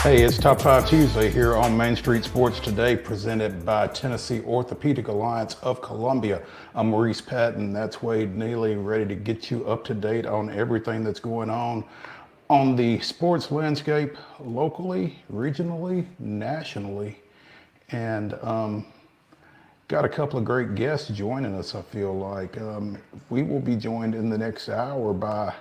Hey, it's Top 5 Tuesday here on Main Street Sports Today, presented by Tennessee Orthopedic Alliance of Columbia. I'm Maurice Patton, that's Wade Neely, ready to get you up to date on everything that's going on the sports landscape locally, regionally, nationally. And got a couple of great guests joining us, I feel like. We will be joined in the next hour by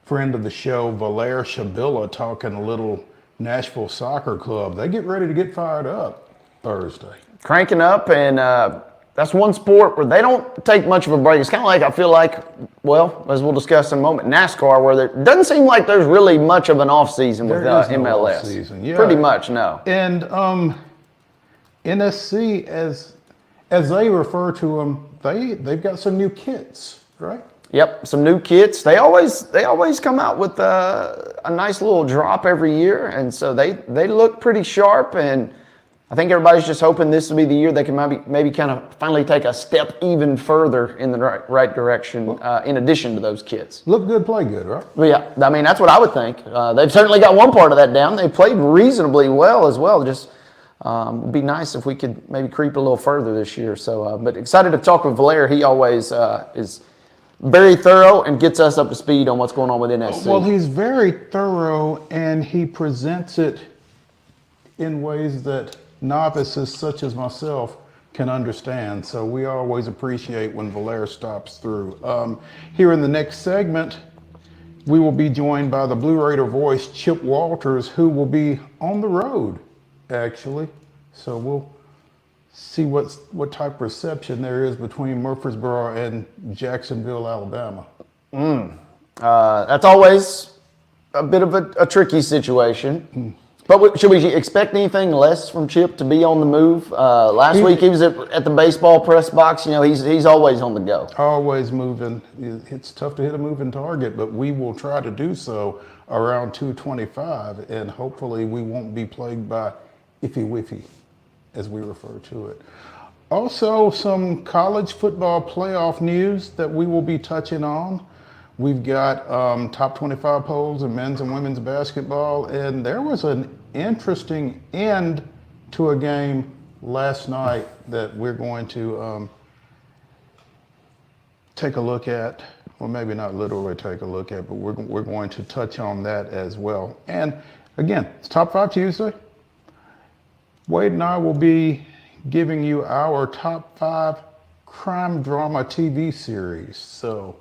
friend of the show, VALAIR SHABILLA, talking a little Nashville Soccer Club. They get ready to get fired up Thursday. Cranking up, and that's one sport where they don't take much of a break. It's kind of like, I feel like, well, as we'll discuss in a moment, NASCAR, where there doesn't seem like there's really much of an off-season with MLS. Off-season. Yeah. Pretty much, no. And NSC, as they refer to them, they've got some new kits, right? Yep, some new kits. They always come out with a nice little drop every year, and so they look pretty sharp. And I think everybody's just hoping this will be the year they can maybe kind of finally take a step even further in the right direction. In addition to those kits, look good, play good, right? Well, yeah, I mean that's what I would think. They've certainly got one part of that down. They played reasonably well as well. Just it'd be nice if we could maybe creep a little further this year. So, but excited to talk with VALAIR. He always is very thorough and gets us up to speed on what's going on with NSC. Well, he's very thorough, and he presents it in ways that novices such as myself can understand. So we always appreciate when VALAIR stops through. Here in the next segment, we will be joined by the Blue Raider voice, Chip Walters, who will be on the road, actually. So we'll see what type of reception there is between Murfreesboro and Jacksonville, Alabama. That's always a bit of a tricky situation. But should we expect anything less from Chip to be on the move? Last week he was at the baseball press box. You know, he's always on the go. Always moving. It's tough to hit a moving target, but we will try to do so around 225, and hopefully we won't be plagued by iffy-wiffy, as we refer to it. Also, some college football playoff news that we will be touching on. We've got top 25 polls in men's and women's basketball, and there was an interesting end to a game last night that we're going to take a look at. Well, maybe not literally take a look at, but we're going to touch on that as well. And again, it's Top 5 Tuesday. Wade and I will be giving you our top 5 crime drama TV series. So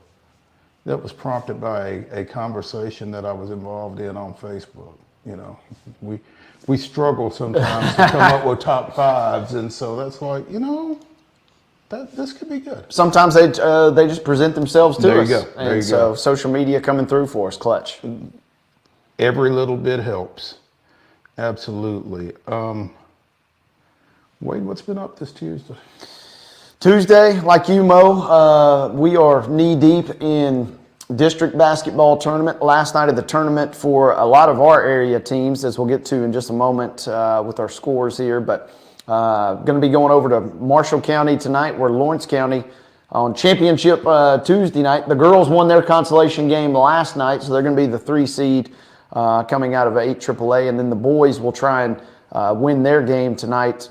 that was prompted by a conversation that I was involved in on Facebook. You know, we struggle sometimes to come up with top 5s, and so that's like, you know, this could be good. Sometimes they just present themselves to us. There you go. And so social media coming through for us, clutch. Every little bit helps. Absolutely. Wade, what's been up this Tuesday? Tuesday, like you, Mo, we are knee-deep in district basketball tournament. Last night of the tournament for a lot of our area teams, as we'll get to in just a moment with our scores here. But going to be going over to Marshall County tonight, where Lawrence County on championship Tuesday night. The girls won their consolation game last night, so they're going to be the 3 seed coming out of 8 AAA. And then the boys will try and win their game tonight.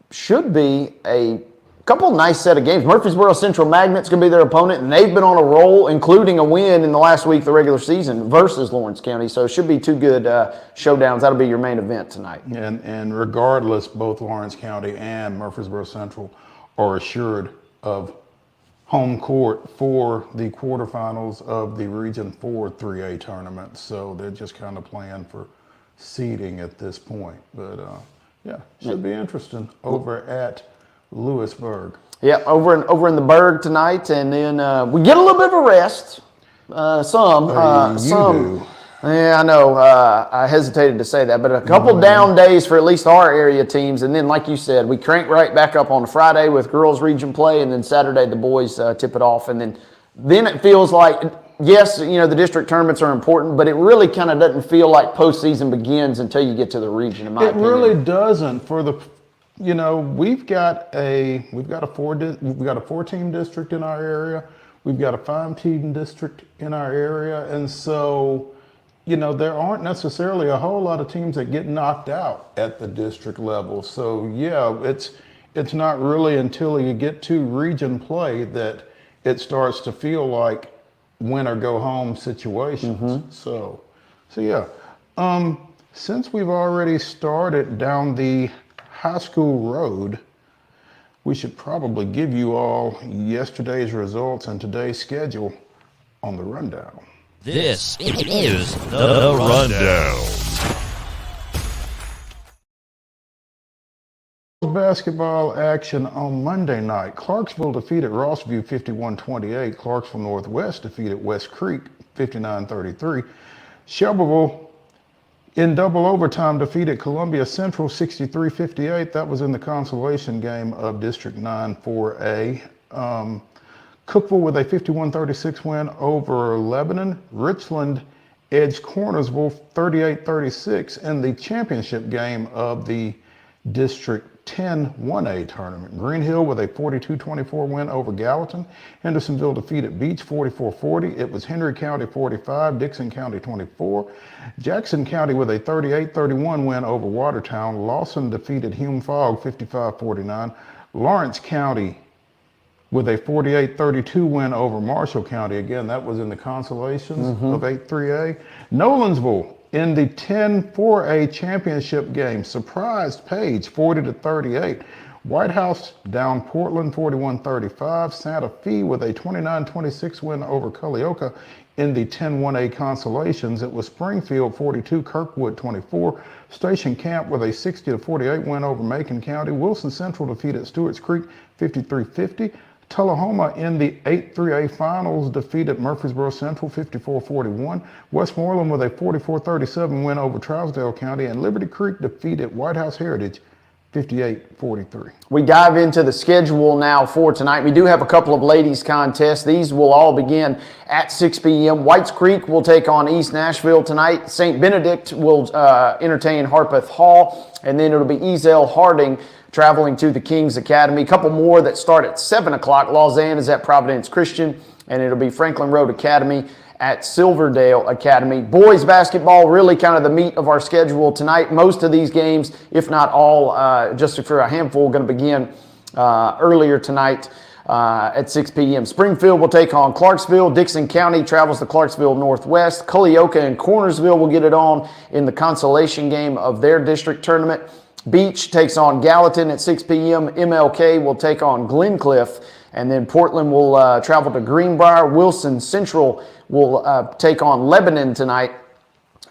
Should be a couple nice set of games. Murfreesboro Central Magnet's going to be their opponent, and they've been on a roll, including a win in the last week of the regular season versus Lawrence County. So it should be 2 good showdowns. That'll be your main event tonight. And regardless, both Lawrence County and Murfreesboro Central are assured of home court for the quarterfinals of the Region 4 3A tournament. So they're just kind of playing for seeding at this point. But yeah, should be interesting over at Lewisburg. Yeah, over in the Berg tonight, and then we get a little bit of a rest. Some. Do. Yeah, I know. I hesitated to say that, but a couple down days for at least our area teams, and then, like you said, we crank right back up on Friday with girls region play, and then Saturday the boys tip it off, and then it feels like, yes, you know, the district tournaments are important, but it really kind of doesn't feel like postseason begins until you get to the region, in my opinion. It really doesn't. For the, you know, we've got a 4-team district in our area. We've got a 5-team district in our area, and so, you know, there aren't necessarily a whole lot of teams that get knocked out at the district level. So yeah, it's not really until you get to region play that it starts to feel like win or go home situations. So yeah. Since we've already started down the high school road, we should probably give you all yesterday's results and today's schedule on the rundown. This is the Rundown. Basketball action on Monday night. Clarksville defeated Rossview 51-28. Clarksville Northwest defeated West Creek 59-33. Shelbyville in double overtime defeated Columbia Central 63-58. That was in the consolation game of District 9 4A. Cookville with a 51-36 win over Lebanon. Richland edged Cornersville 38-36 in the championship game of the District 10 1A tournament. Green Hill with a 42-24 win over Gallatin. Hendersonville defeated Beach 44-40. It was Henry County 45, Dixon County 24. Jackson County with a 38-31 win over Watertown. Lawson defeated Hume Fogg 55-49. Lawrence County with a 48-32 win over Marshall County. Again, that was in the consolations of 8-3A. Nolensville in the 10-4A championship game surprised Page 40-38. White House down Portland 41-35. Santa Fe with a 29-26 win over Culleoka in the 10-1A consolations. It was Springfield 42, Kirkwood 24. Station Camp with a 60-48 win over Macon County. Wilson Central defeated Stewart's Creek 53-50. Tullahoma in the 8-3A finals defeated Murfreesboro Central 54-41. Westmoreland with a 44-37 win over Trousdale County, and Liberty Creek defeated White House Heritage 58-43. We dive into the schedule now for tonight. We do have a couple of ladies contests. These will all begin at 6 p.m. Whites Creek will take on East Nashville tonight. St. Benedict will entertain Harpeth Hall, and then it'll be Easel Harding traveling to the Kings Academy. A couple more that start at 7 o'clock. Lausanne is at Providence Christian, and it'll be Franklin Road Academy at Silverdale Academy. Boys basketball, really kind of the meat of our schedule tonight. Most of these games, if not all, just for a handful, going to begin earlier tonight at 6 p.m. Springfield will take on Clarksville. Dixon County travels to Clarksville Northwest. Culleoka and Cornersville will get it on in the consolation game of their district tournament. Beach takes on Gallatin at 6 p.m. MLK will take on Glencliff, and then Portland will travel to Greenbrier. Wilson Central will take on Lebanon tonight.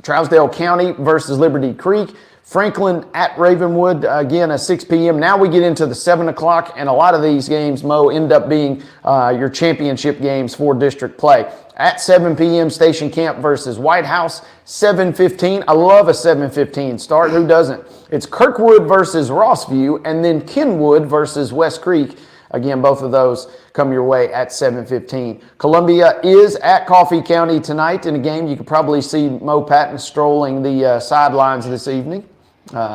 Trousdale County versus Liberty Creek. Franklin at Ravenwood, again at 6 p.m. Now we get into the 7 o'clock, and a lot of these games, Mo, end up being your championship games for district play. At 7 p.m., Station Camp versus White House, 7:15. I love a 7:15 start. Who doesn't? It's Kirkwood versus Rossview, and then Kenwood versus West Creek. Again, both of those come your way at 7:15. Columbia is at Coffee County tonight in a game. You could probably see Mo Patton strolling the sidelines this evening.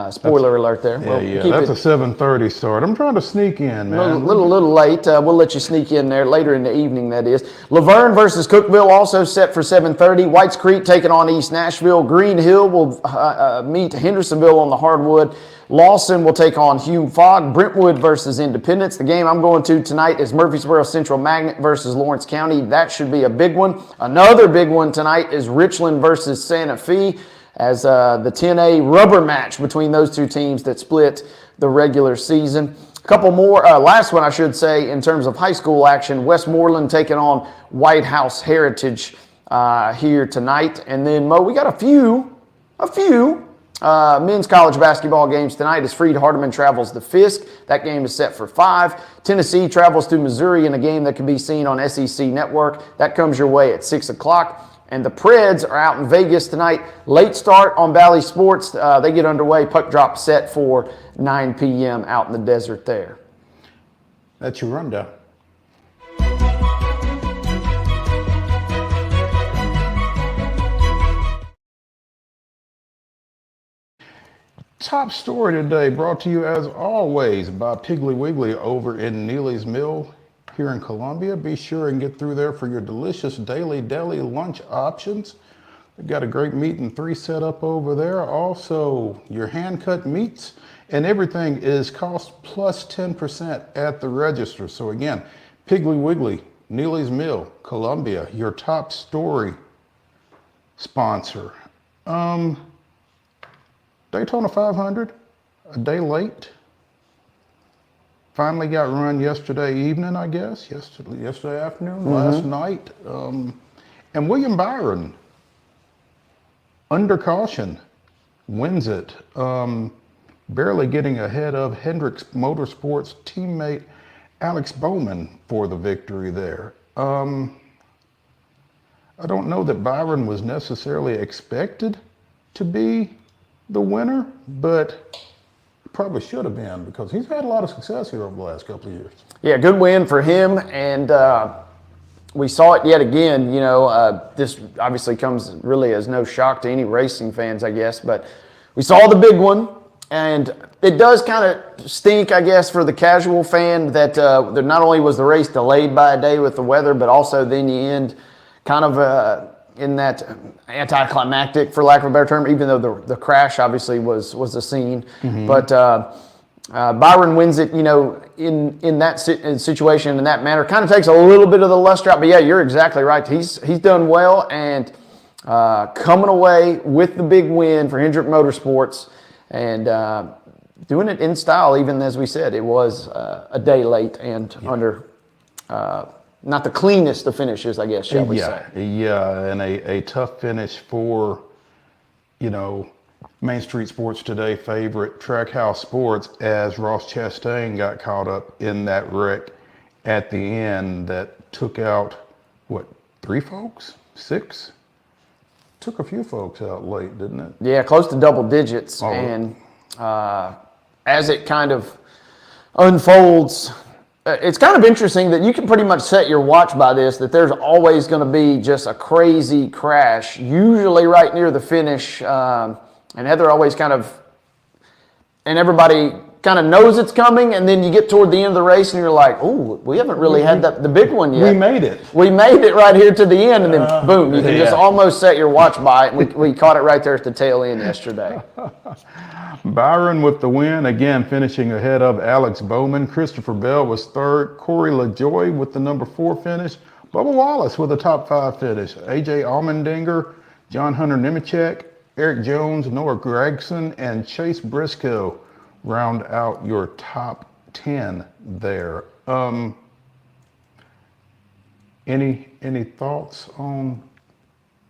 Spoiler alert there. Yeah, that's a 7:30 start. I'm trying to sneak in, man. A little late. We'll let you sneak in there later in the evening, that is. Laverne versus Cookville also set for 7:30. Whites Creek taking on East Nashville. Green Hill will meet Hendersonville on the hardwood. Lawson will take on Hume Fogg. Brentwood versus Independence. The game I'm going to tonight is Murfreesboro Central Magnet versus Lawrence County. That should be a big one. Another big one tonight is Richland versus Santa Fe, as the 10A rubber match between those two teams that split the regular season. A couple more, last one I should say, in terms of high school action, Westmoreland taking on White House Heritage here tonight. And then, Mo, we got a few men's college basketball games tonight as Freed Hardeman travels to Fisk. That game is set for 5. Tennessee travels to Missouri in a game that can be seen on SEC Network. That comes your way at 6 o'clock. And the Preds are out in Vegas tonight. Late start on Valley Sports. They get underway. Puck drop set for 9 p.m. out in the desert there. That's your rundown. Top story today brought to you as always by Piggly Wiggly over in Neely's Mill here in Columbia. Be sure and get through there for your delicious daily deli lunch options. We've got a great meat and 3 set up over there. Also, your hand-cut meats and everything is cost plus 10% at the register. So again, Piggly Wiggly, Neely's Mill, Columbia, your top story sponsor. Daytona 500, a day late. Finally got run yesterday evening, I guess. Yesterday afternoon, last night. And William Byron, under caution, wins it. Barely getting ahead of Hendricks Motorsports teammate Alex Bowman for the victory there. I don't know that Byron was necessarily expected to be the winner, but probably should have been because he's had a lot of success here over the last couple of years. Yeah, good win for him, and we saw it yet again. You know, this obviously comes really as no shock to any racing fans, I guess, but we saw the big one, and it does kind of stink, I guess, for the casual fan that not only was the race delayed by a day with the weather, but also then you end kind of in that anticlimactic, for lack of a better term, even though the crash obviously was the scene. But Byron wins it, you know, in that situation, in that manner. Kind of takes a little bit of the luster out, but yeah, you're exactly right. He's done well, and coming away with the big win for Hendrick Motorsports, and doing it in style, even as we said, it was a day late and under not the cleanest of finishes, I guess, shall we say. Yeah, and a tough finish for, you know, Main Street Sports Today favorite Trackhouse Sports, as Ross Chastain got caught up in that wreck at the end that took out, what, 3 folks? 6? Took a few folks out late, didn't it? Yeah, close to double digits. Oh. And as it kind of unfolds, it's kind of interesting that you can pretty much set your watch by this, that there's always going to be just a crazy crash, usually right near the finish. And Heather always kind of, and everybody kind of knows it's coming, and then you get toward the end of the race and you're like, oh, we haven't really had the big one yet. We made it. We made it right here to the end, and then boom, you can just almost set your watch by it. We caught it right there at the tail end yesterday. Byron with the win, again finishing ahead of Alex Bowman. Christopher Bell was third. Corey LaJoy with the number 4 finish. Bubba Wallace with a top 5 finish. AJ Allmendinger, John Hunter Nemechek, Eric Jones, Noah Gregson, and Chase Briscoe round out your top 10 there. Any thoughts on,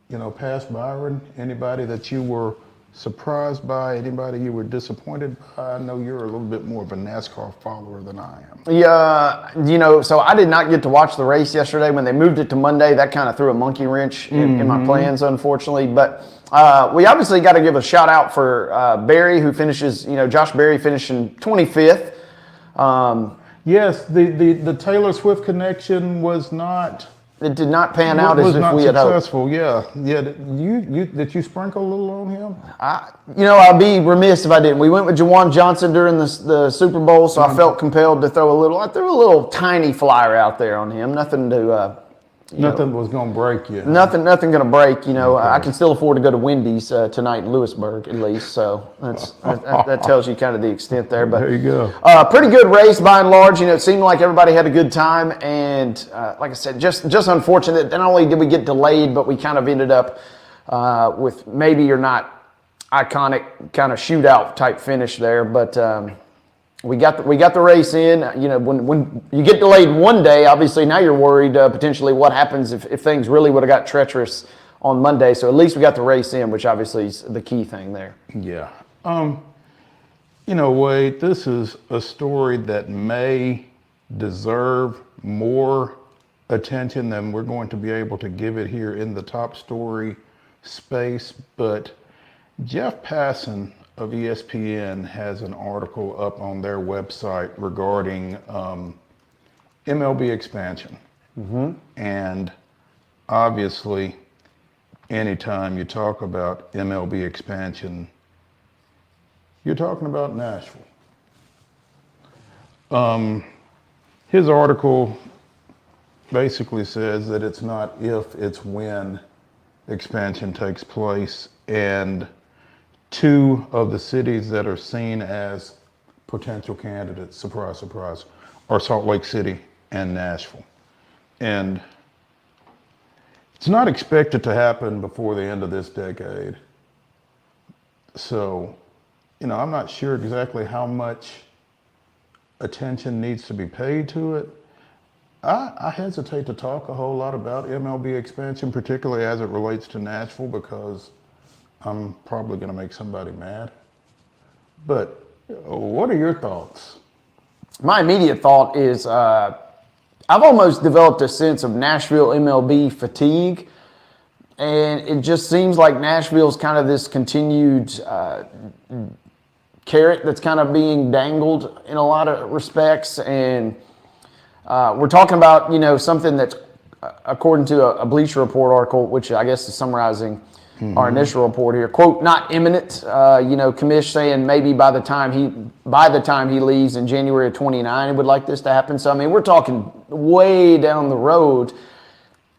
you know, past Byron? Anybody that you were surprised by? Anybody you were disappointed by? I know you're a little bit more of a NASCAR follower than I am. Yeah, you know, so I did not get to watch the race yesterday. When they moved it to Monday, that kind of threw a monkey wrench in my plans, unfortunately. But we obviously got to give a shout out for Barry, who finishes, you know, Josh Berry finishing 25th. Yes, the Taylor Swift connection was not. It did not pan out as if we had hoped. Successful. Yeah. Did you sprinkle a little on him? You know, I'd be remiss if I didn't. We went with Jawan Johnson during the Super Bowl, so I felt compelled to throw a little. I threw a little tiny flyer out there on him. Nothing to. Nothing was going to break you. Nothing going to break. You know, okay. I can still afford to go to Wendy's tonight in Lewisburg, at least. So that tells you kind of the extent there. But there you go. Pretty good race by and large. You know, it seemed like everybody had a good time, and like I said, just unfortunate that not only did we get delayed, but we kind of ended up with maybe you're not iconic kind of shootout type finish there, but. We got the race in. You know, when you get delayed one day, obviously now you're worried potentially what happens if things really would have got treacherous on Monday. So at least we got the race in, which obviously is the key thing there. Yeah. You know, Wade, this is a story that may deserve more attention than we're going to be able to give it here in the top story space. But Jeff Passan of ESPN has an article up on their website regarding MLB expansion. And obviously, anytime you talk about MLB expansion, you're talking about Nashville. His article basically says that it's not if, it's when expansion takes place, and two of the cities that are seen as potential candidates, surprise, surprise, are Salt Lake City and Nashville. And it's not expected to happen before the end of this decade. So, I'm not sure exactly how much attention needs to be paid to it. I hesitate to talk a whole lot about MLB expansion, particularly as it relates to Nashville, because I'm probably going to make somebody mad. But what are your thoughts? My immediate thought is I've almost developed a sense of Nashville MLB fatigue. And it just seems like Nashville's kind of this continued carrot that's kind of being dangled in a lot of respects. And we're talking about, something that's, according to a Bleacher Report article, which I guess is summarizing our initial report here, quote, not imminent. Commish saying maybe by the time he leaves in January of 29, he would like this to happen. So, I mean, we're talking way down the road.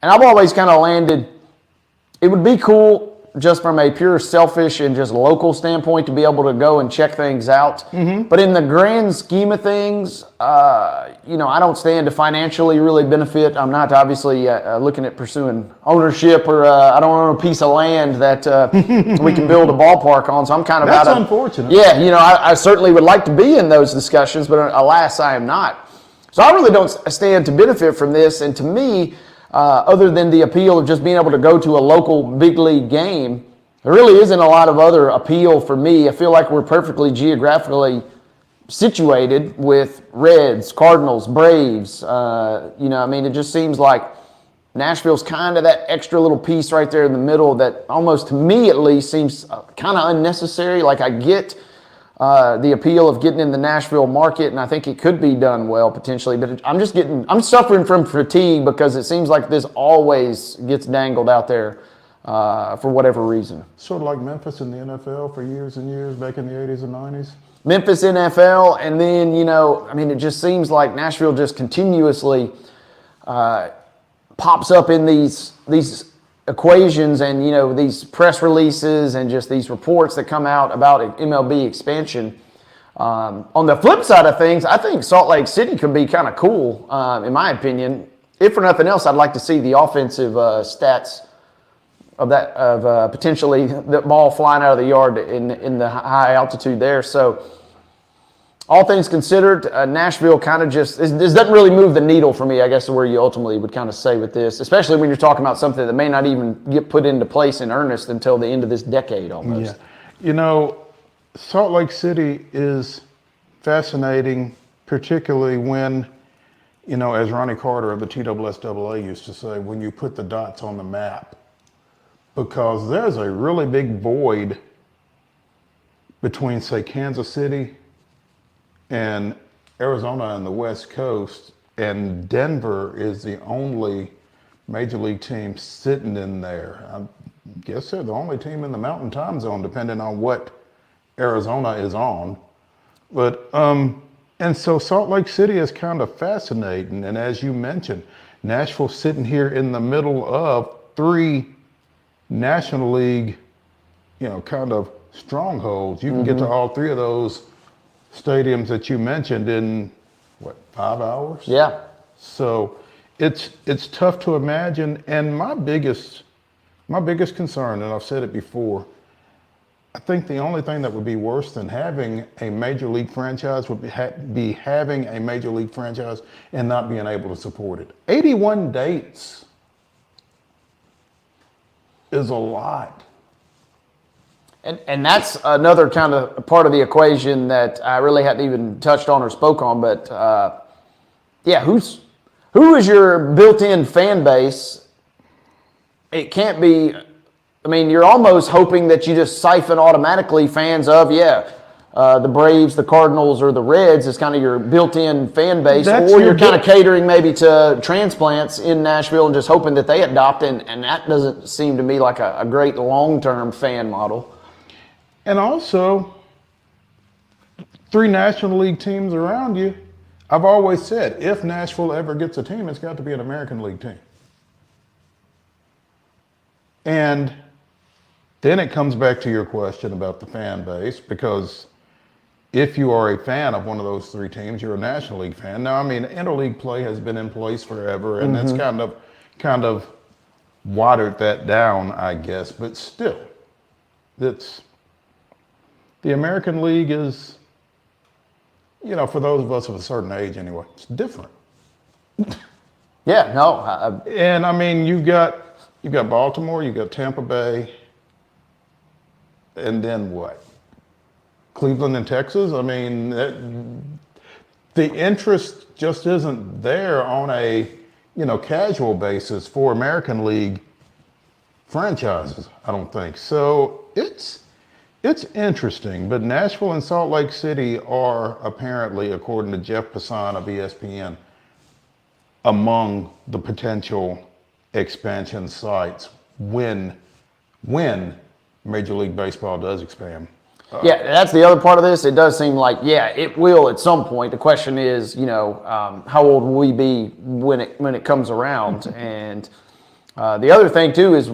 And I've always kind of landed, it would be cool just from a pure selfish and just local standpoint to be able to go and check things out. But in the grand scheme of things, I don't stand to financially really benefit. I'm not obviously looking at pursuing ownership, or I don't own a piece of land that we can build a ballpark on. So I'm kind of That's unfortunate. Yeah, I certainly would like to be in those discussions, but alas, I am not. So I really don't stand to benefit from this. And to me, other than the appeal of just being able to go to a local big league game, there really isn't a lot of other appeal for me. I feel like we're perfectly geographically situated with Reds, Cardinals, Braves. It just seems like Nashville's kind of that extra little piece right there in the middle that almost, to me at least, seems kind of unnecessary. Like, I get the appeal of getting in the Nashville market, and I think it could be done well potentially, but I'm suffering from fatigue because it seems like this always gets dangled out there for whatever reason. Sort of like Memphis in the NFL for years and years back in the 80s and 90s. Memphis NFL, and then, it just seems like Nashville just continuously pops up in these equations and, these press releases and just these reports that come out about MLB expansion. On the flip side of things, I think Salt Lake City could be kind of cool, in my opinion. If for nothing else, I'd like to see the offensive stats of potentially the ball flying out of the yard in the high altitude there. So, all things considered, Nashville kind of this doesn't really move the needle for me, I guess, where you ultimately would kind of say with this, especially when you're talking about something that may not even get put into place in earnest until the end of this decade almost. Yeah. Salt Lake City is fascinating, particularly when, as Ronnie Carter of the TSSAA used to say, when you put the dots on the map, because there's a really big void between, say, Kansas City and Arizona on the West Coast, and Denver is the only major league team sitting in there. I guess they're the only team in the Mountain Time Zone, depending on what Arizona is on. But and so Salt Lake City is kind of fascinating, and as you mentioned, Nashville's sitting here in the middle of three National League, kind of strongholds. You can get to all three of those stadiums that you mentioned in 5 hours? Yeah. So it's tough to imagine. And my biggest concern, and I've said it before, I think the only thing that would be worse than having a major league franchise would be having a major league franchise and not being able to support it. 81 dates is a lot. And that's another kind of part of the equation that I really hadn't even touched on or spoke on. But who is your built-in fan base? It can't be. You're almost hoping that you just siphon automatically fans of the Braves, the Cardinals, or the Reds is kind of your built-in fan base, or you're kind of catering maybe to transplants in Nashville and just hoping that they adopt, and that doesn't seem to me like a great long-term fan model. And also, 3 National League teams around you. I've always said, if Nashville ever gets a team, it's got to be an American League team. And then it comes back to your question about the fan base, because if you are a fan of one of those three teams, you're a National League fan. Now, I mean, interleague play has been in place forever, and that's kind of watered that down, I guess. But still, the American League is, for those of us of a certain age anyway, it's different. Yeah, no. And I mean, you've got Baltimore, you've got Tampa Bay, and then what? Cleveland and Texas? I mean, the interest just isn't there on a, casual basis for American League franchises, I don't think. So it's interesting, but Nashville and Salt Lake City are apparently, according to Jeff Passan of ESPN, among the potential expansion sites when Major League Baseball does expand. Yeah, that's the other part of this. It does seem like, it will at some point. The question is, how old will we be when it comes around? And the other thing too is,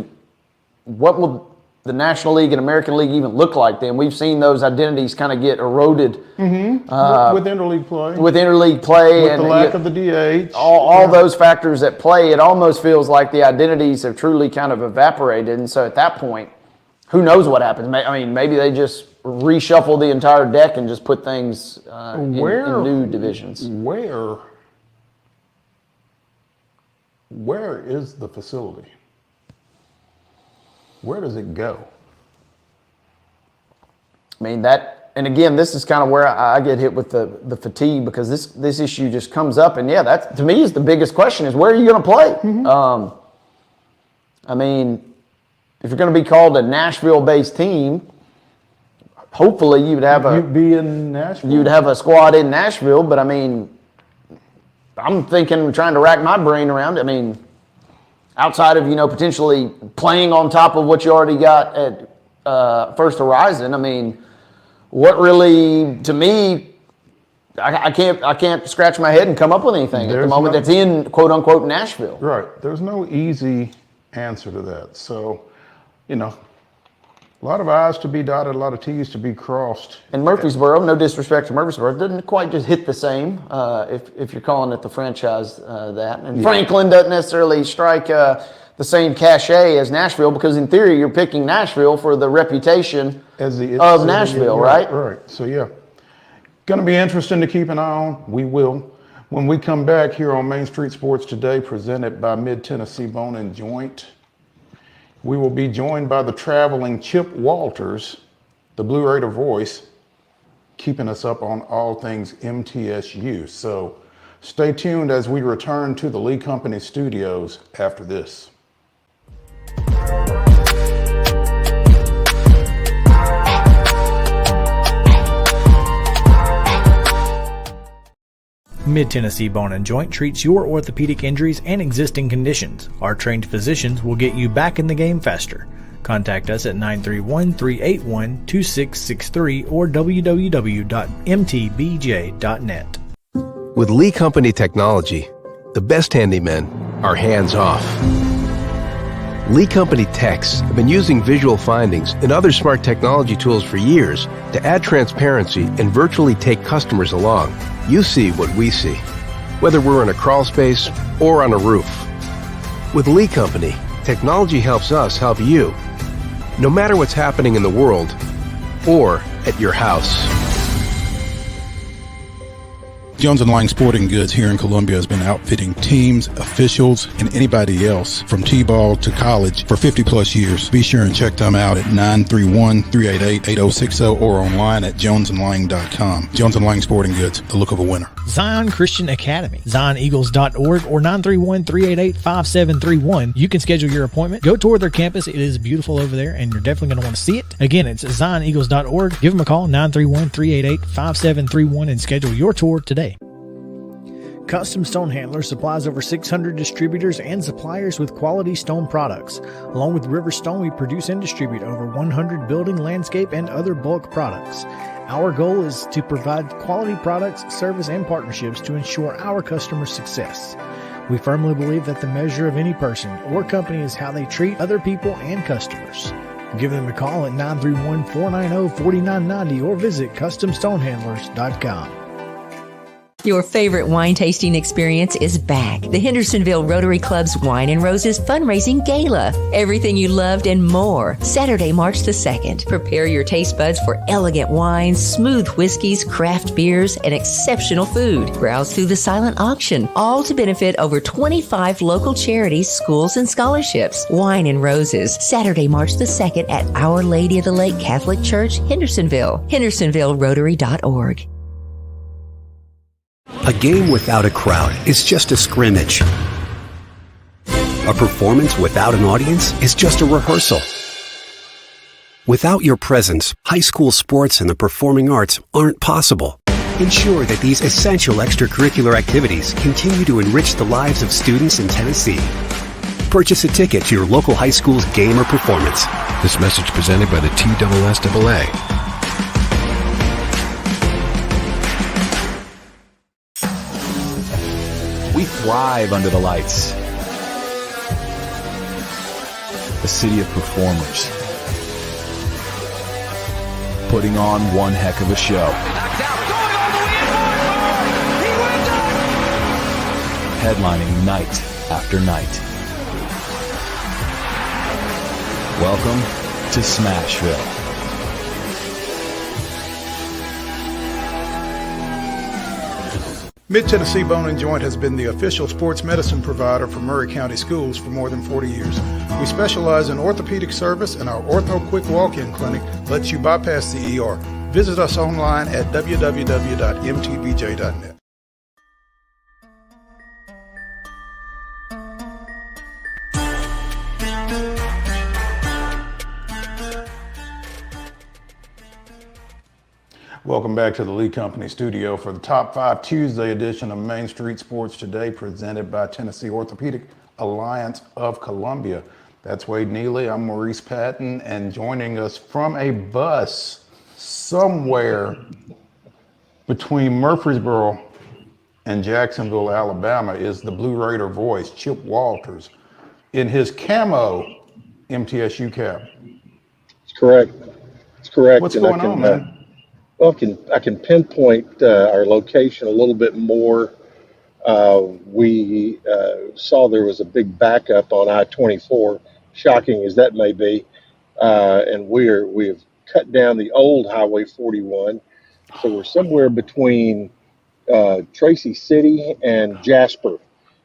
what will the National League and American League even look like then? We've seen those identities kind of get eroded with interleague play. With interleague play with and the lack of the DH. All those factors at play, it almost feels like the identities have truly kind of evaporated. And so at that point, who knows what happens? I mean, maybe they just reshuffle the entire deck and just put things in new divisions. Where is the facility? Where does it go? I mean, and again, this is kind of where I get hit with the fatigue, because this issue just comes up, and that to me is the biggest question: is where are you going to play? I mean, if you're going to be called a Nashville-based team, hopefully you'd be in Nashville. You'd have a squad in Nashville, but I mean, I'm trying to rack my brain around it. I mean, outside of potentially playing on top of what you already got at First Horizon, I mean, what really, to me, I can't scratch my head and come up with anything at the moment that's in quote unquote Nashville. Right. There's no easy answer to that. So, a lot of I's to be dotted, a lot of T's to be crossed. And Murfreesboro, no disrespect to Murfreesboro, doesn't quite just hit the same if you're calling it the franchise that. And Franklin doesn't necessarily strike the same cachet as Nashville, because in theory you're picking Nashville for the reputation of Nashville, right? Right. So going to be interesting to keep an eye on. We will. When we come back here on Main Street Sports Today, presented by Mid-Tennessee Bone and Joint, we will be joined by the traveling Chip Walters, the Blue Raider voice, keeping us up on all things MTSU. So stay tuned as we return to the Lee Company studios after this. Mid-Tennessee Bone and Joint treats your orthopedic injuries and existing conditions. Our trained physicians will get you back in the game faster. Contact us at 931-381-2663 or www.mtbj.net. With Lee Company technology, the best handymen are hands-off. Lee Company techs have been using visual findings and other smart technology tools for years to add transparency and virtually take customers along. You see what we see, whether we're in a crawl space or on a roof. With Lee Company, technology helps us help you, no matter what's happening in the world or at your house. Jones & Lang Sporting Goods here in Columbia has been outfitting teams, officials, and anybody else from T-ball to college for 50 plus years. Be sure and check them out at 931-388-8060 or online at jonesandlang.com. Jones & Lang Sporting Goods, the look of a winner. Zion Christian Academy, zioneagles.org or 931-388-5731. You can schedule your appointment. Go tour their campus. It is beautiful over there, and you're definitely going to want to see it. Again, it's zioneagles.org. Give them a call, 931-388-5731, and schedule your tour today. Custom Stone Handler supplies over 600 distributors and suppliers with quality stone products. Along with River Stone, we produce and distribute over 100 building, landscape, and other bulk products. Our goal is to provide quality products, service, and partnerships to ensure our customers' success. We firmly believe that the measure of any person or company is how they treat other people and customers. Give them a call at 931-490-4990 or visit CustomStonehandlers.com. Your favorite wine tasting experience is back. The Hendersonville Rotary Club's Wine and Roses Fundraising Gala. Everything you loved and more. Saturday, March the 2nd. Prepare your taste buds for elegant wines, smooth whiskeys, craft beers, and exceptional food. Browse through the silent auction, all to benefit over 25 local charities, schools, and scholarships. Wine and Roses, Saturday, March the 2nd at Our Lady of the Lake Catholic Church, Hendersonville. HendersonvilleRotary.org. A game without a crowd is just a scrimmage. A performance without an audience is just a rehearsal. Without your presence, high school sports and the performing arts aren't possible. Ensure that these essential extracurricular activities continue to enrich the lives of students in Tennessee. Purchase a ticket to your local high school's game or performance. This message presented by the TSSAA. We thrive under the lights. A city of performers. Putting on one heck of a show. Headlining night after night. Welcome to Smashville. Mid-Tennessee Bone and Joint has been the official sports medicine provider for Murray County Schools for more than 40 years. We specialize in orthopedic service, and our Ortho Quick Walk-In Clinic lets you bypass the ER. Visit us online at www.mtbj.net. Welcome back to the Lee Company studio for the Top 5 Tuesday edition of Main Street Sports Today, presented by Tennessee Orthopedic Alliance of Columbia. That's Wade Neely. I'm Maurice Patton, and joining us from a bus somewhere between Murfreesboro and Jacksonville, Alabama, is the Blue Raider voice, Chip Walters, in his camo MTSU cap. It's correct. It's correct. What's going on, man? Well, I can pinpoint our location a little bit more. We saw there was a big backup on I-24, shocking as that may be, and we've cut down the old Highway 41, so we're somewhere between Tracy City and Jasper,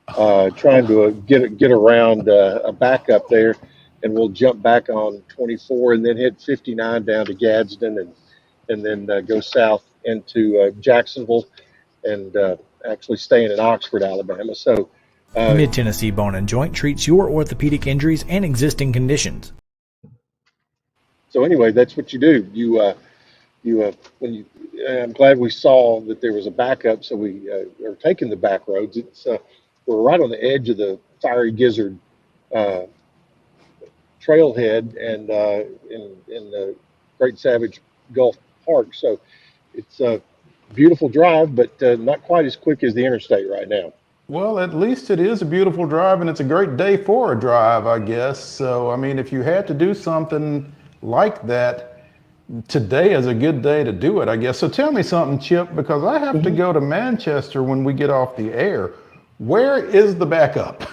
trying to get around a backup there, and we'll jump back on 24 and then hit 59 down to Gadsden and then go south into Jacksonville and actually staying in Oxford, Alabama. So, Mid-Tennessee Bone and Joint treats your orthopedic injuries and existing conditions. So anyway, that's what you do. I'm glad we saw that there was a backup, so we are taking the back roads. We're right on the edge of the Fiery Gizzard trailhead and in the Great Savage Gulf Park. So it's a beautiful drive, but not quite as quick as the interstate right now. Well, at least it is a beautiful drive, and it's a great day for a drive, I guess. So, I mean, if you had to do something like that, today is a good day to do it, I guess. So tell me something, Chip, because I have to go to Manchester when we get off the air. Where is the backup?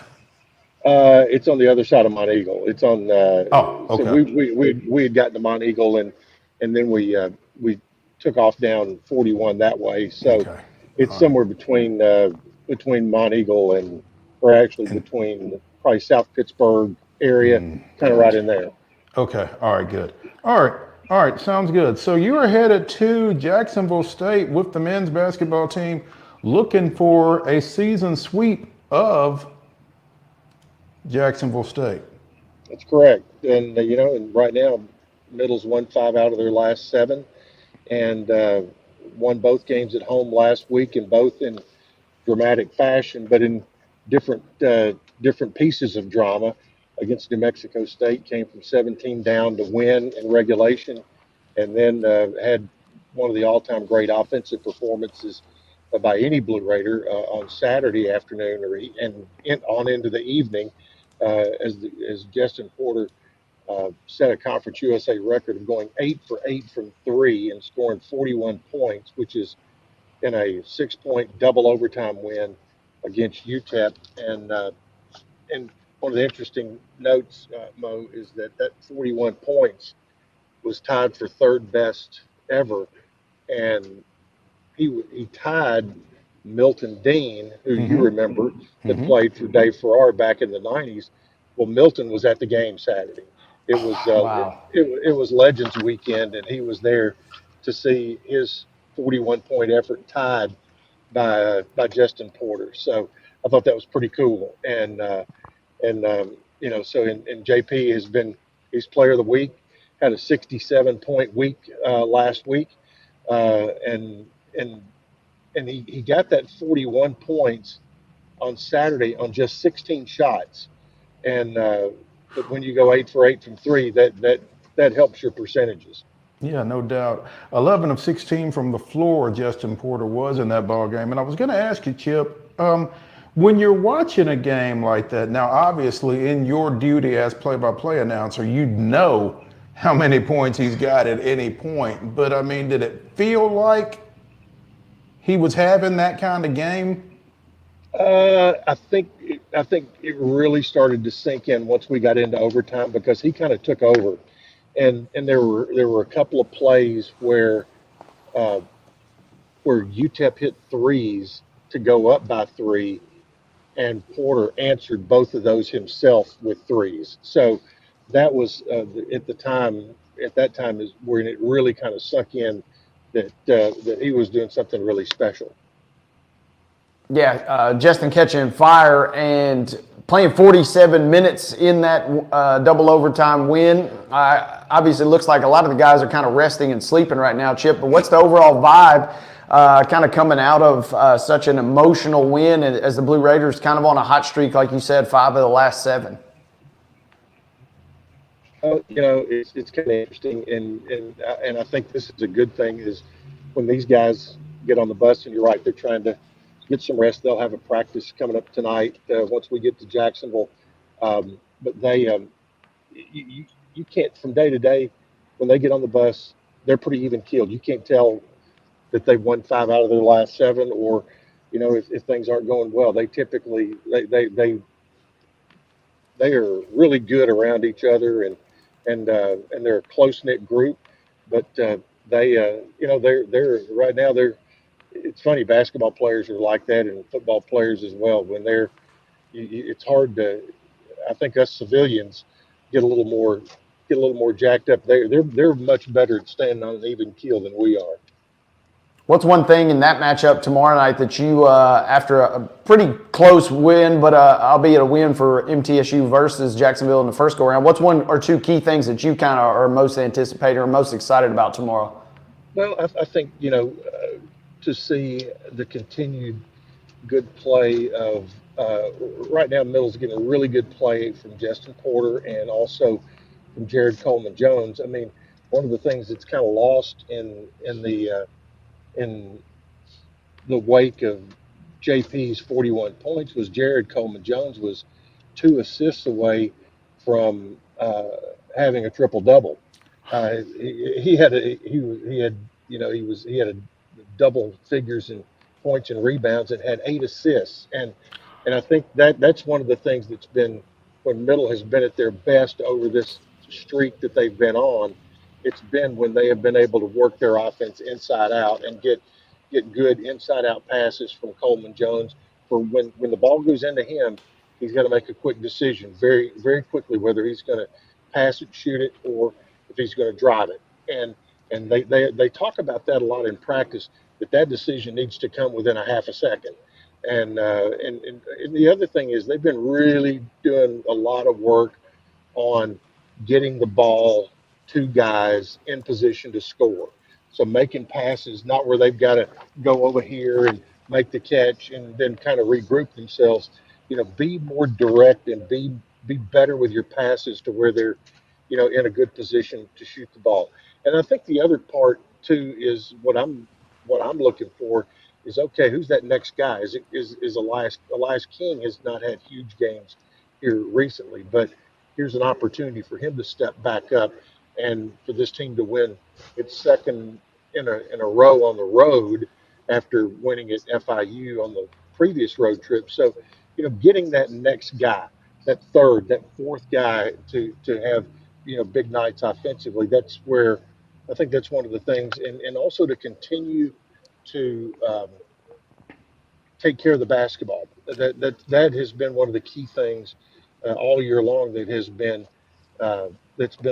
It's on the other side of Mont Eagle. It's on. Okay. So we had gotten to Mont Eagle and then we took off down 41 that way. So it's somewhere between Mont Eagle between probably South Pittsburgh area, kind of right in there. Okay. All right. Good. All right. Sounds good. So you are headed to Jacksonville State with the men's basketball team, looking for a season sweep of Jacksonville State. That's correct. And and right now, Middle's won 5 out of their last 7, and won both games at home last week, and both in dramatic fashion, but in different pieces of drama. Against New Mexico State, came from 17 down to win in regulation, and then had one of the all-time great offensive performances by any Blue Raider on Saturday afternoon on into the evening, as Justin Porter set a Conference USA record of going 8 for 8 from three and scoring 41 points, which is in a 6-point double overtime win against UTEP. And one of the interesting notes, Mo, is that 41 points was tied for third best ever, and he tied Milton Dean, who you remember, that played for Dave Farrar back in the '90s. Well, Milton was at the game Saturday. It was Wow. it was Legends Weekend, and he was there to see his 41 point effort tied by Justin Porter. So I thought that was pretty cool. And JP he's player of the week, had a 67-point week last week, and and and he got that 41 points on Saturday on just 16 shots. And but when you go 8 for 8 from three, that helps your percentages. Yeah, no doubt. 11 of 16 from the floor, Justin Porter was in that ball game. And I was going to ask you, Chip, when you're watching a game like that, now obviously in your duty as play-by-play announcer, you know how many points he's got at any point. But I mean, did it feel like he was having that kind of game? I think it really started to sink in once we got into overtime because he kind of took over, and there were a couple of plays where UTEP hit threes to go up by three, and Porter answered both of those himself with threes. So that was at that time is when it really kind of sunk in that he was doing something really special. Yeah, Justin catching fire and playing 47 minutes in that double overtime win. Obviously, it looks like a lot of the guys are kind of resting and sleeping right now, Chip. But what's the overall vibe kind of coming out of such an emotional win as the Blue Raiders kind of on a hot streak, like you said, 5 of the last 7? It's kind of interesting, and I think this is a good thing is when these guys get on the bus, and you're right, they're trying to get some rest. They'll have a practice coming up tonight once we get to Jacksonville. But you can't, from day to day, when they get on the bus, they're pretty even keeled. You can't tell that they've won 5 out of their last 7, or if things aren't going well. They typically they are really good around each other, and they're a close knit group. But they're right now they're. It's funny, basketball players are like that, and football players as well. When it's hard to. I think us civilians get a little more jacked up. They're much better at staying on an even keel than we are. What's one thing in that matchup tomorrow night that you, after a pretty close win, but albeit a win for MTSU versus Jacksonville in the first go-around, what's 1 or 2 key things that you kind of are most anticipating or most excited about tomorrow? Well, I think, to see the continued good play of right now, Middle's getting a really good play from Justin Porter and also from Jared Coleman Jones. I mean, one of the things that's kind of lost in the wake of JP's 41 points was Jared Coleman Jones was 2 assists away from having a triple double. He had double figures in points and rebounds and had 8 assists, and I think that's one of the things that's been when Middle has been at their best over this streak that they've been on. It's been when they have been able to work their offense inside out and get good inside out passes from Coleman Jones. For when the ball goes into him, he's got to make a quick decision very, very quickly whether he's going to pass it, shoot it, or if he's going to drive it. And they talk about that a lot in practice, that decision needs to come within a half a second. And the other thing is they've been really doing a lot of work on getting the ball to guys in position to score. So making passes, not where they've got to go over here and make the catch and then kind of regroup themselves. Be more direct and be better with your passes to where they're, in a good position to shoot the ball. And I think the other part too is what I'm looking for is okay. Who's that next guy? Is Elias King has not had huge games here recently, but here's an opportunity for him to step back up and for this team to win its second in a row on the road after winning at FIU on the previous road trip. So, getting that next guy, that third, that fourth guy to have big nights offensively. That's where I think that's one of the things, and also to continue to take care of the basketball. That has been one of the key things all year long. That's been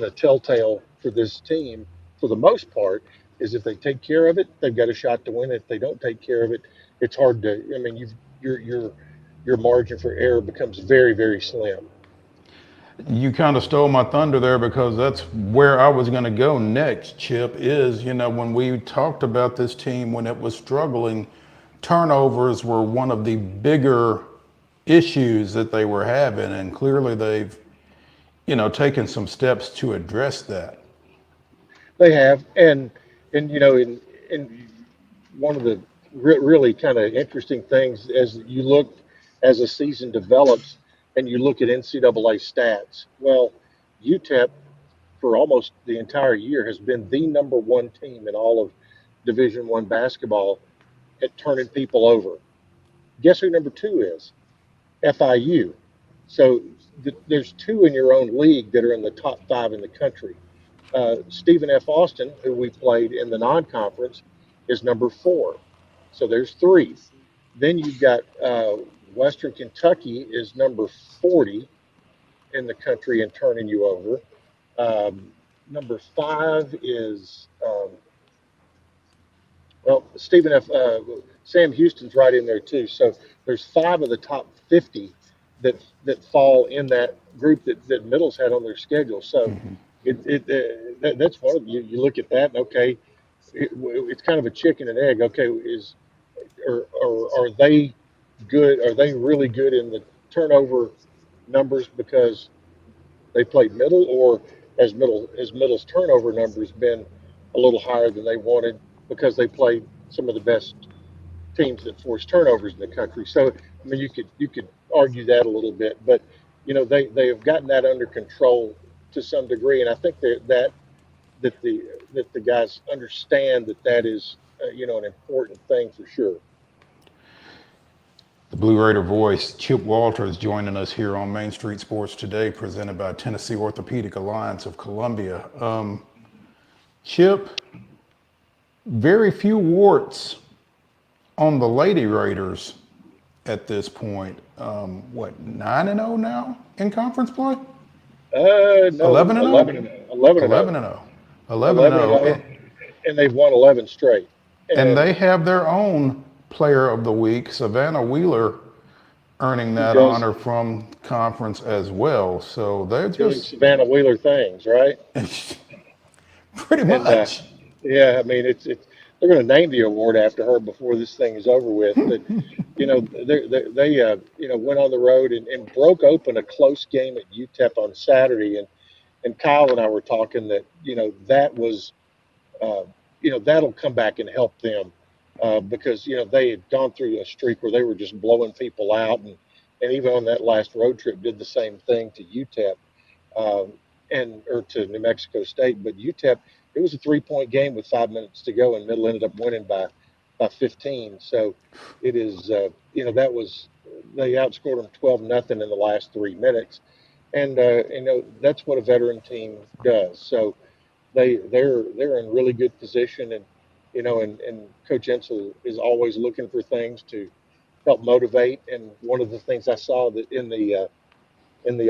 a telltale for this team for the most part. Is if they take care of it, they've got a shot to win. If they don't take care of it, it's hard to. I mean, your margin for error becomes very, very slim. You kind of stole my thunder there because that's where I was going to go next, Chip, is, when we talked about this team when it was struggling, turnovers were one of the bigger issues that they were having, and clearly they've, taken some steps to address that. They have, and in one of the really kind of interesting things as a season develops and you look at NCAA stats. Well, UTEP for almost the entire year has been the number one team in all of Division I basketball at turning people over. Guess who number two is? FIU. So there's two in your own league that are in the top 5 in the country. Stephen F. Austin, who we played in the non-conference, is number 4. So there's 3. Then you've got Western Kentucky is number 40 in the country and turning you over. Number 5 is Stephen F. Sam Houston's right in there too. So there's 5 of the top 50 that fall in that group that Middle's had on their schedule. So that's one of you look at that and okay, it's kind of a chicken and egg. Okay, are they good? Are they really good in the turnover numbers because they played Middle, or has Middle's turnover numbers been a little higher than they wanted because they played some of the best teams that force turnovers in the country? So I mean, you could argue that a little bit, but they have gotten that under control to some degree, and I think that the guys understand that is an important thing for sure. The Blue Raider voice, Chip Walter, is joining us here on Main Street Sports Today, presented by Tennessee Orthopedic Alliance of Columbia. Chip, very few warts on the Lady Raiders at this point. 9-0 now in conference play? No, 11-0. 11-0. And they've won 11 straight. And they have their own Player of the Week, Savannah Wheeler, earning that honor from conference as well. So they're just Savannah Wheeler things, right? Pretty much. Yeah, I mean, it's they're going to name the award after her before this thing is over with. But they went on the road and broke open a close game at UTEP on Saturday, and Kyle and I were talking that that was that'll come back and help them. Because they had gone through a streak where they were just blowing people out, and even on that last road trip did the same thing to UTEP or to New Mexico State. But UTEP, it was a 3-point game with 5 minutes to go, and Middle ended up winning by 15. So it is that was they outscored them 12-0 in the last 3 minutes, and that's what a veteran team does. So they're in really good position, and and Coach Ensel is always looking for things to help motivate. And one of the things I saw that in the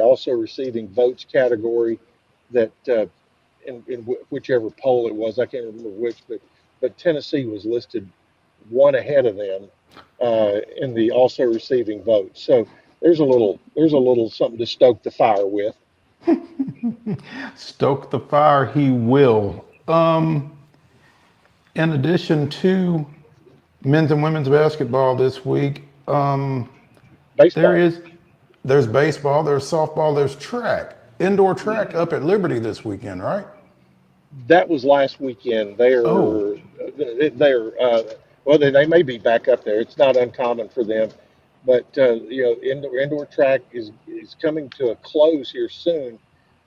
also receiving votes category, that in whichever poll it was, I can't remember which, but Tennessee was listed one ahead of them in the also receiving votes. So there's a little something to stoke the fire with. Stoke the fire, he will. In addition to men's and women's basketball this week, there's baseball, there's softball, there's track, indoor track up at Liberty this weekend, right? That was last weekend. They're Well, they may be back up there. It's not uncommon for them, but indoor track is coming to a close here soon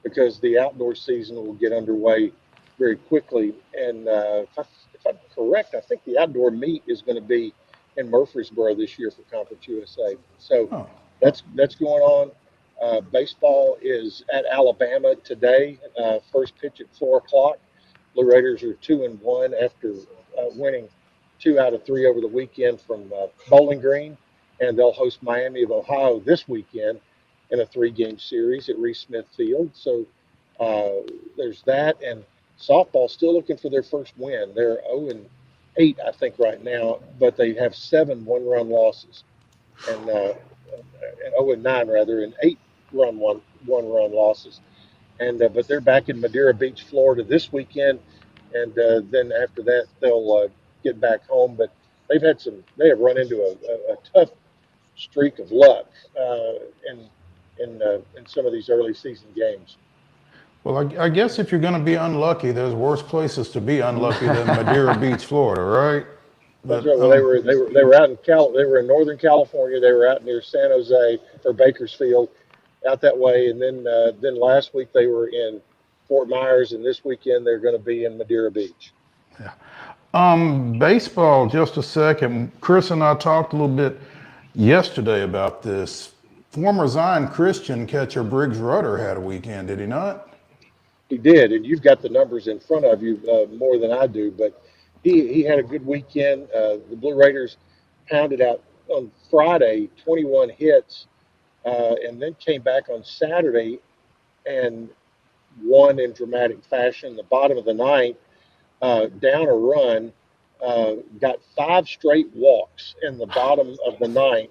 because the outdoor season will get underway very quickly. And if I'm correct, I think the outdoor meet is going to be in Murfreesboro this year for Conference USA. So Oh, that's going on. Baseball is at Alabama today. First pitch at 4 o'clock. Blue Raiders are 2-1 after winning 2 out of 3 over the weekend from Bowling Green, and they'll host Miami of Ohio this weekend in a 3-game series at Reese Smith Field. So there's that, and softball still looking for their first win. They're 0-8, I think, right now, but they have 7 one-run losses, and 0-9 rather, and 8 one-run losses. And but they're back in Madeira Beach, Florida this weekend, and then after that they'll get back home. But they have run into a tough streak of luck in some of these early season games. well, I guess if you're going to be unlucky, there's worse places to be unlucky than Madeira Beach, Florida, right? That's But, right. Well, they were out in they were in Northern California. They were out near San Jose or Bakersfield, out that way. And then last week they were in Fort Myers, and this weekend they're going to be in Madeira Beach. Baseball, just a second. Chris and I talked a little bit yesterday about this. Former Zion Christian catcher Briggs Rudder had a weekend, did he not? He did, and you've got the numbers in front of you more than I do, but he had a good weekend. The Blue Raiders pounded out on Friday 21 hits, and then came back on Saturday and won in dramatic fashion. The bottom of the ninth, down a run, got 5 straight walks in the bottom of the ninth,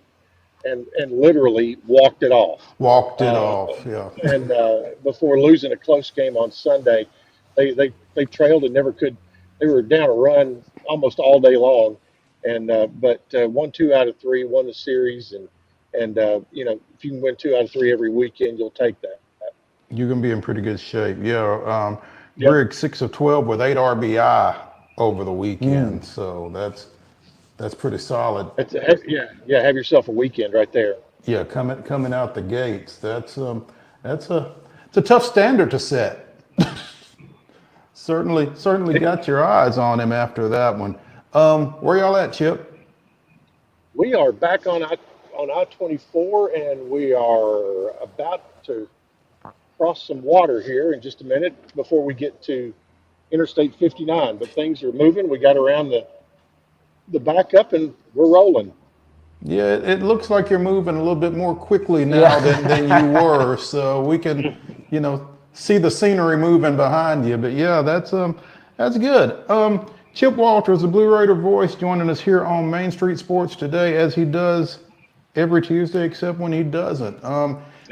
and literally walked it off. Yeah. And before losing a close game on Sunday, they trailed and never could. They were down a run almost all day long, and but won 2 out of 3, won the series, and if you can win 2 out of 3 every weekend, you'll take that. You're going to be in pretty good shape. Yeah. Yep. Briggs 6 of 12 with 8 RBI over the weekend, so that's pretty solid. Have yourself a weekend right there. Yeah, coming out the gates. It's a tough standard to set. Certainly got your eyes on him after that one. Where y'all at, Chip? We are back on I-24, and we are about to cross some water here in just a minute before we get to Interstate 59. But things are moving. We got around the backup, and we're rolling. Yeah, it looks like you're moving a little bit more quickly now than you were, so we can, see the scenery moving behind you. But yeah, that's good. Chip Walters, the Blue Raider voice, joining us here on Main Street Sports today, as he does every Tuesday except when he doesn't.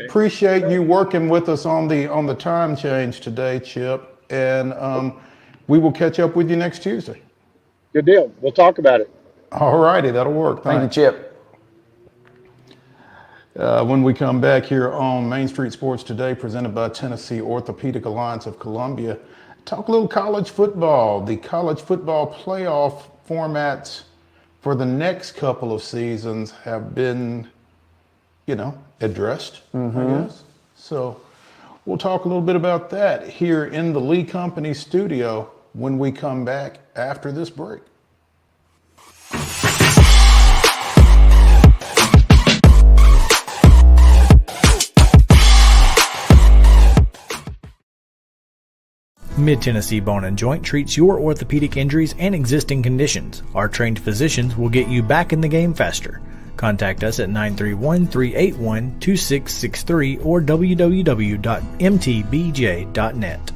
Appreciate you working with us on the time change today, Chip, and we will catch up with you next Tuesday. Good deal. We'll talk about it. All righty, that'll work. Thank you, Chip. When we come back here on Main Street Sports today, presented by Tennessee Orthopedic Alliance of Columbia, talk a little college football. The college football playoff formats for the next couple of seasons have been, addressed, I guess. So we'll talk a little bit about that here in the Lee Company studio when we come back after this break. Mid-Tennessee Bone and Joint treats your orthopedic injuries and existing conditions. Our trained physicians will get you back in the game faster. Contact us at 931-381-2663 or www.mtbj.net.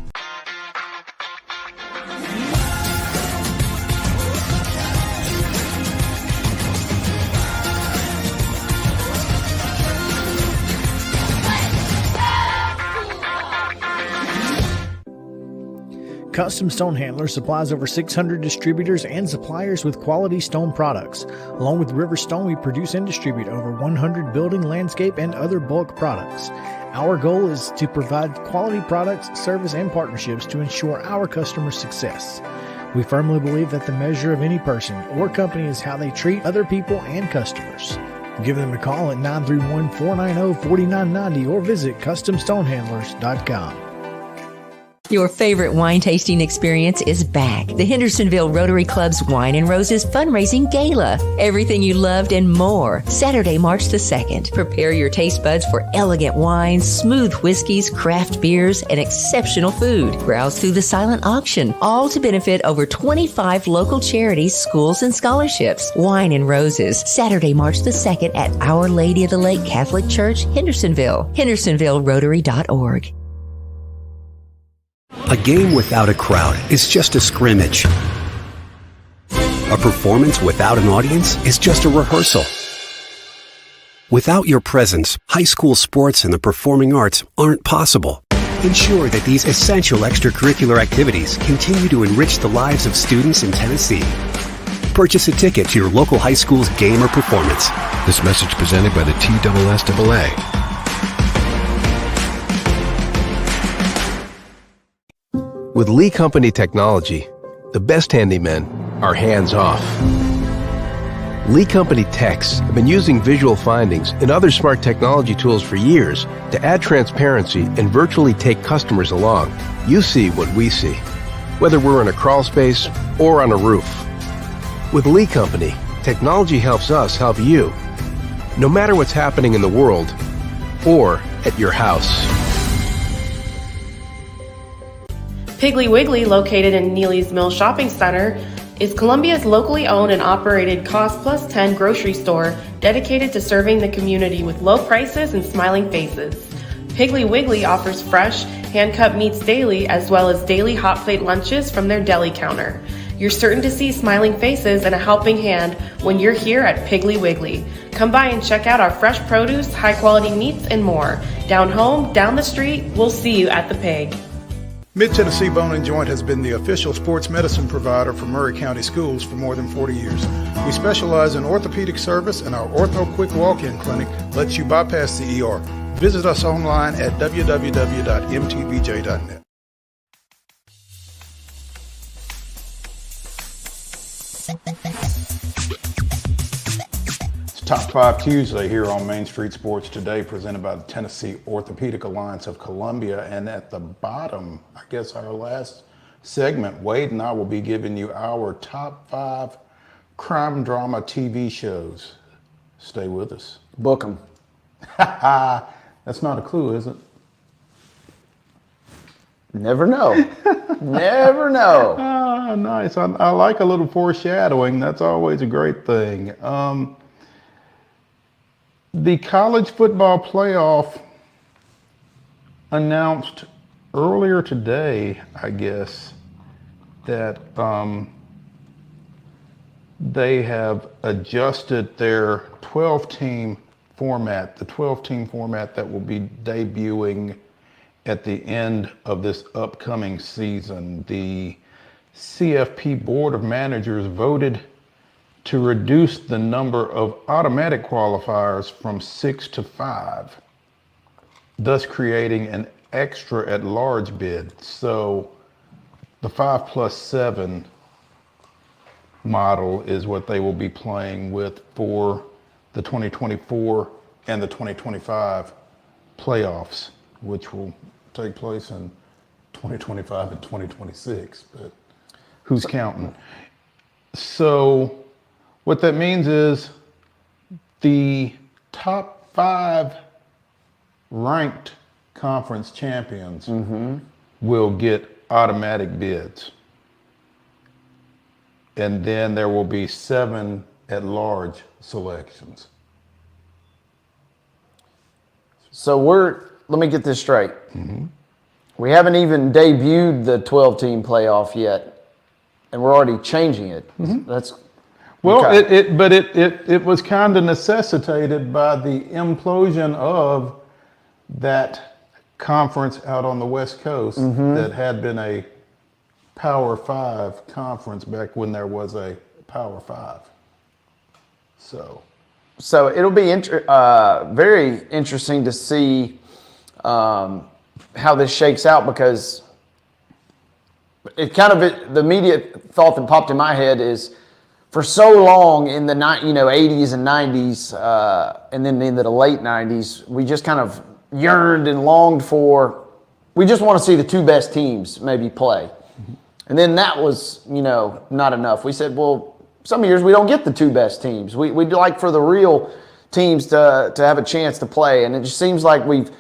Custom Stone Handler supplies over 600 distributors and suppliers with quality stone products. Along with River Stone, we produce and distribute over 100 building, landscape, and other bulk products. Our goal is to provide quality products, service, and partnerships to ensure our customers' success. We firmly believe that the measure of any person or company is how they treat other people and customers. Give them a call at 931-490-4990 or visit CustomStonehandlers.com. Your favorite wine tasting experience is back. The Hendersonville Rotary Club's Wine and Roses Fundraising Gala. Everything you loved and more. Saturday, March the 2nd. Prepare your taste buds for elegant wines, smooth whiskeys, craft beers, and exceptional food. Browse through the silent auction, all to benefit over 25 local charities, schools, and scholarships. Wine and Roses, Saturday, March the 2nd at Our Lady of the Lake Catholic Church, Hendersonville. HendersonvilleRotary.org. A game without a crowd is just a scrimmage. A performance without an audience is just a rehearsal. Without your presence, high school sports and the performing arts aren't possible. Ensure that these essential extracurricular activities continue to enrich the lives of students in Tennessee. Purchase a ticket to your local high school's game or performance. This message presented by the TSSAA. With Lee Company technology, the best handymen are hands-off. Lee Company techs have been using visual findings and other smart technology tools for years to add transparency and virtually take customers along. You see what we see, whether we're in a crawl space or on a roof. With Lee Company, technology helps us help you, no matter what's happening in the world or at your house. Piggly Wiggly, located in Neely's Mill Shopping Center, is Columbia's locally owned and operated Cost Plus 10 grocery store dedicated to serving the community with low prices and smiling faces. Piggly Wiggly offers fresh, hand-cut meats daily as well as daily hot plate lunches from their deli counter. You're certain to see smiling faces and a helping hand when you're here at Piggly Wiggly. Come by and check out our fresh produce, high-quality meats, and more. Down home, down the street, we'll see you at the Pig. Mid-Tennessee Bone & Joint has been the official sports medicine provider for Maury County Schools for more than 40 years. We specialize in orthopedic service, and our Ortho Quick Walk-In Clinic lets you bypass the ER. Visit us online at www.mtbj.net. Top 5 Tuesday here on Main Street Sports Today, presented by the Tennessee Orthopedic Alliance of Columbia. And at the bottom, I guess our last segment, Wade and I will be giving you our top 5 crime drama TV shows. Stay with us. Book them. That's not a clue, is it? Never know. Never know. Ah, nice. I like a little foreshadowing. That's always a great thing. The college football playoff announced earlier today, I guess, that they have adjusted their 12-team format, the 12-team format that will be debuting at the end of this upcoming season. The CFP Board of Managers voted to reduce the number of automatic qualifiers from 6 to 5, thus creating an extra at-large bid. So the 5+7 model is what they will be playing with for the 2024 and the 2025 playoffs, which will take place in 2025 and 2026, but who's counting? So what that means is the top 5 ranked conference champions will get automatic bids. And then there will be 7 at-large selections. So let me get this straight. We haven't even debuted the 12-team playoff yet, and we're already changing it. That's well, okay. it was kind of necessitated by the implosion of that conference out on the West Coast that had been a Power 5 conference back when there was a Power 5. So it'll be very interesting to see how this shakes out, because the immediate thought that popped in my head is, for so long in the 80s and 90s, and then into the late 90s, we just kind of yearned and longed for. We just want to see the two best teams maybe play, and then that was not enough. We said, well, some years we don't get the two best teams. We'd like for the real teams to have a chance to play, and it just seems like we've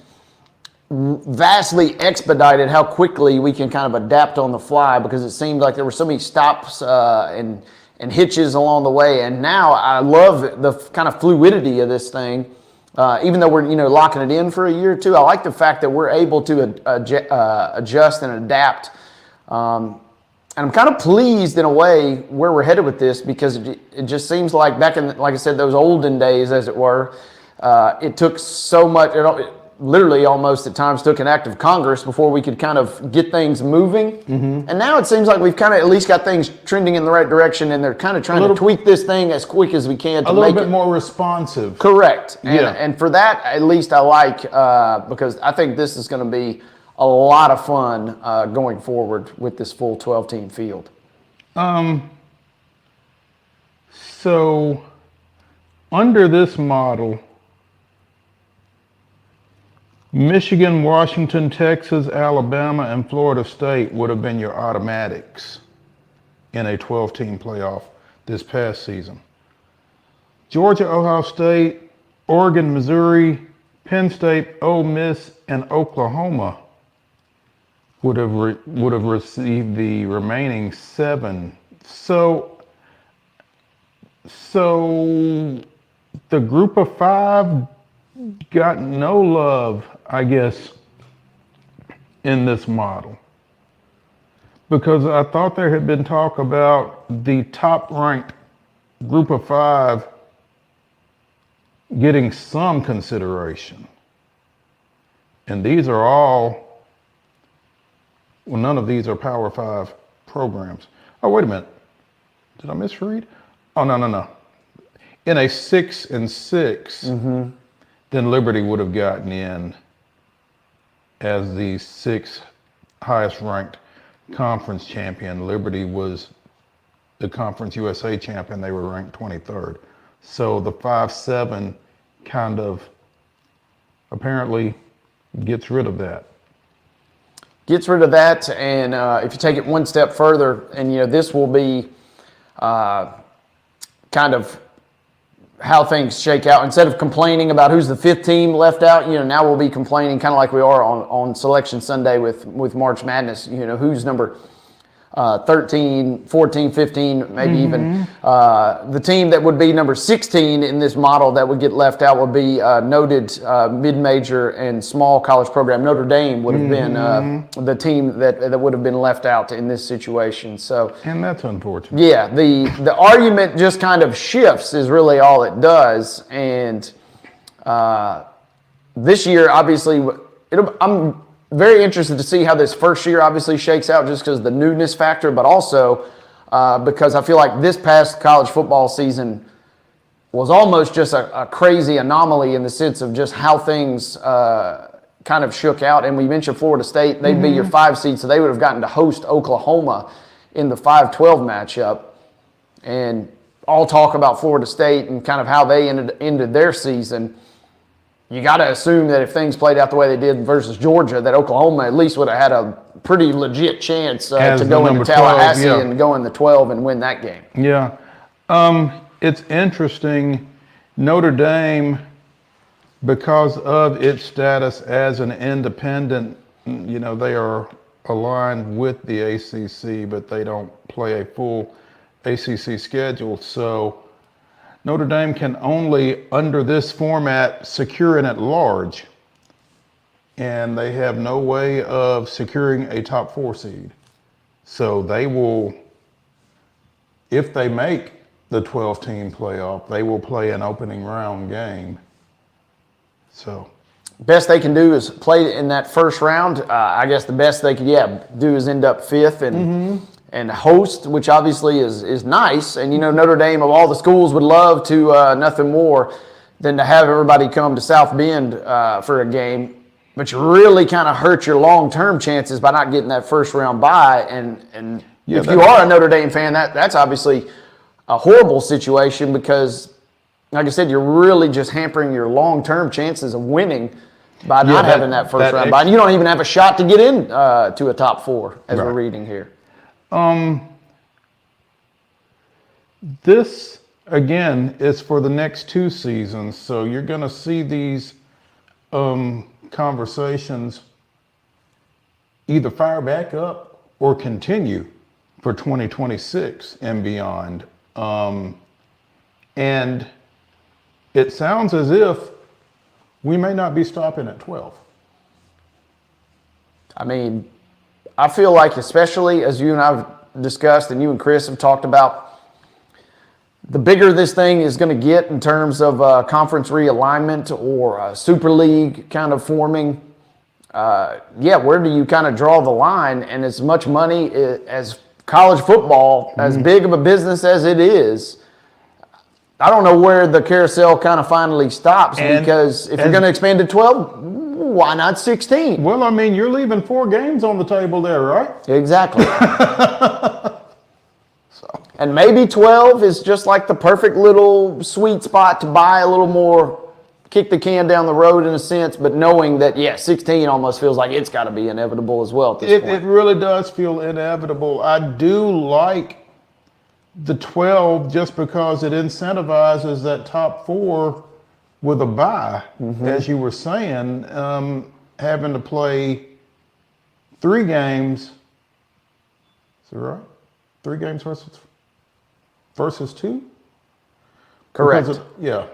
vastly expedited how quickly we can kind of adapt on the fly, because it seemed like there were so many stops and hitches along the way. And now I love the kind of fluidity of this thing. Even though we're locking it in for a year or two, I like the fact that we're able to adjust and adapt. And I'm kind of pleased in a way where we're headed with this, because it just seems like back in, like I said, those olden days, as it were, it took so much. It literally almost at times took an act of Congress before we could kind of get things moving. And now it seems like we've kind of at least got things trending in the right direction, and they're kind of trying to tweak this thing as quick as we can to make it a little bit more responsive. Correct. And for that, at least I like, because I think this is going to be a lot of fun going forward with this full 12-team field. So under this model, Michigan, Washington, Texas, Alabama, and Florida State would have been your automatics in a 12-team playoff this past season. Georgia, Ohio State, Oregon, Missouri, Penn State, Ole Miss, and Oklahoma would have received the remaining 7. So the group of 5 got no love, I guess, in this model, because I thought there had been talk about the top-ranked group of 5 getting some consideration. And these are all, well, none of these are Power 5 programs. Oh, wait a minute. Did I misread? Oh, no. In a 6 and 6, then Liberty would have gotten in as the 6th highest ranked conference champion. Liberty was the Conference USA champion. They were ranked 23rd. So the 5-7 kind of apparently gets rid of that. Gets rid of that, and if you take it one step further, and this will be kind of how things shake out. Instead of complaining about who's the 5th team left out, now we'll be complaining kind of like we are on Selection Sunday with March Madness. Who's number 13, 14, 15, maybe even. The team that would be number 16 in this model that would get left out would be noted mid-major and small college program. Notre Dame would have been the team that would have been left out in this situation. And that's unfortunate. Yeah, the argument just kind of shifts is really all it does. And this year, obviously, I'm very interested to see how this first year obviously shakes out, just because of the newness factor, but also because I feel like this past college football season was almost just a crazy anomaly in the sense of just how things kind of shook out. And we mentioned Florida State, they'd be your 5 seed, so they would have gotten to host Oklahoma in the 5-12 matchup. And all talk about Florida State and kind of how they ended their season. You got to assume that if things played out the way they did versus Georgia, that Oklahoma at least would have had a pretty legit chance to go into Tallahassee 12, and go in the 12 and win that game. Yeah. It's interesting. Notre Dame, because of its status as an independent, they are aligned with the ACC, but they don't play a full ACC schedule. So Notre Dame can only, under this format, secure an at-large, and they have no way of securing a top 4 seed. So they will, if they make the 12-team playoff, they will play an opening round game. So best they can do is play in that first round. I guess the best they could do is end up 5th and host, which obviously is nice. And Notre Dame, of all the schools, would love to nothing more than to have everybody come to South Bend for a game. but you really kind of hurt your long-term chances by not getting that first round bye. And if you are a Notre Dame fan, that's obviously a horrible situation because, like I said, you're really just hampering your long-term chances of winning by not having that first round bye. And you don't even have a shot to get in to a top 4, as we're reading here. This, again, is for the next 2 seasons, so you're going to see these conversations either fire back up or continue for 2026 and beyond. And it sounds as if we may not be stopping at 12. I mean, I feel like, especially as you and I have discussed and you and Chris have talked about, the bigger this thing is going to get in terms of conference realignment or a super league kind of forming, where do you kind of draw the line? And as much money as college football, as big of a business as it is, I don't know where the carousel kind of finally stops, because if you're going to expand to 12, why not 16? Well, I mean, you're leaving 4 games on the table there, right? Exactly. And maybe 12 is just like the perfect little sweet spot to buy a little more, kick the can down the road in a sense, but knowing that, 16 almost feels like it's got to be inevitable as well at this point. It really does feel inevitable. I do like the 12 just because it incentivizes that top 4 with a bye, as you were saying, having to play 3 games. Is that right? 3 games versus 2? Correct. Yeah.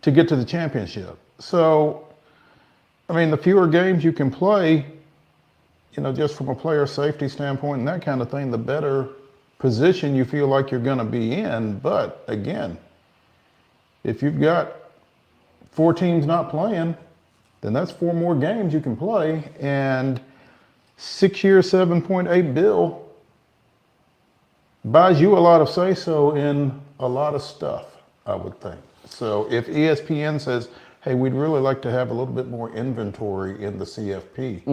To get to the championship. So, I mean, the fewer games you can play, just from a player safety standpoint and that kind of thing, the better position you feel like you're going to be in. But again, if you've got 4 teams not playing, then that's 4 more games you can play. And 6 years, $7.8 billion buys you a lot of say-so in a lot of stuff, I would think. So if ESPN says, hey, we'd really like to have a little bit more inventory in the CFP.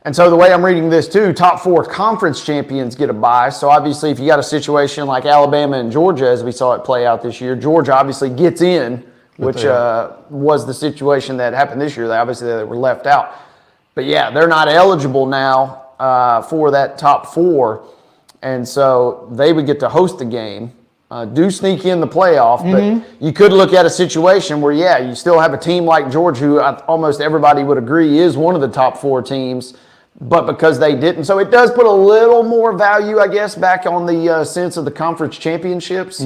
And so the way I'm reading this too, top 4 conference champions get a bye. So obviously if you got a situation like Alabama and Georgia, as we saw it play out this year, Georgia obviously gets in, which was the situation that happened this year. They were left out. But they're not eligible now for that top 4. And so they would get to host the game, do sneak in the playoff. But you could look at a situation where, you still have a team like Georgia, who almost everybody would agree is one of the top 4 teams, but because they didn't. So it does put a little more value, I guess, back on the sense of the conference championships.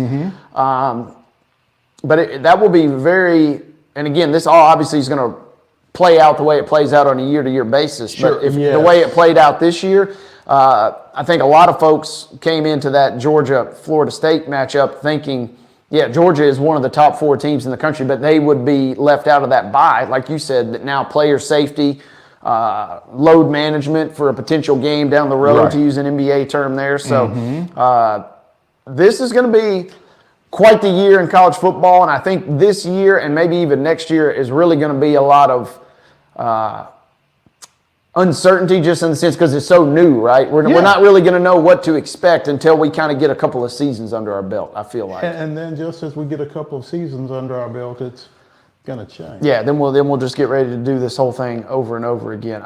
But that will be very, and again, this all obviously is going to play out the way it plays out on a year-to-year basis. Sure, but the way it played out this year, I think a lot of folks came into that Georgia-Florida State matchup thinking, Georgia is one of the top 4 teams in the country, but they would be left out of that bye. Like you said, that now player safety, load management for a potential game down the road, to use an NBA term there. So this is going to be quite the year in college football, and I think this year and maybe even next year is really going to be a lot of uncertainty, just in the sense because it's so new, right? We're not really going to know what to expect until we kind of get a couple of seasons under our belt, I feel like. And then just as we get a couple of seasons under our belt, it's going to change. Then we'll just get ready to do this whole thing over and over again.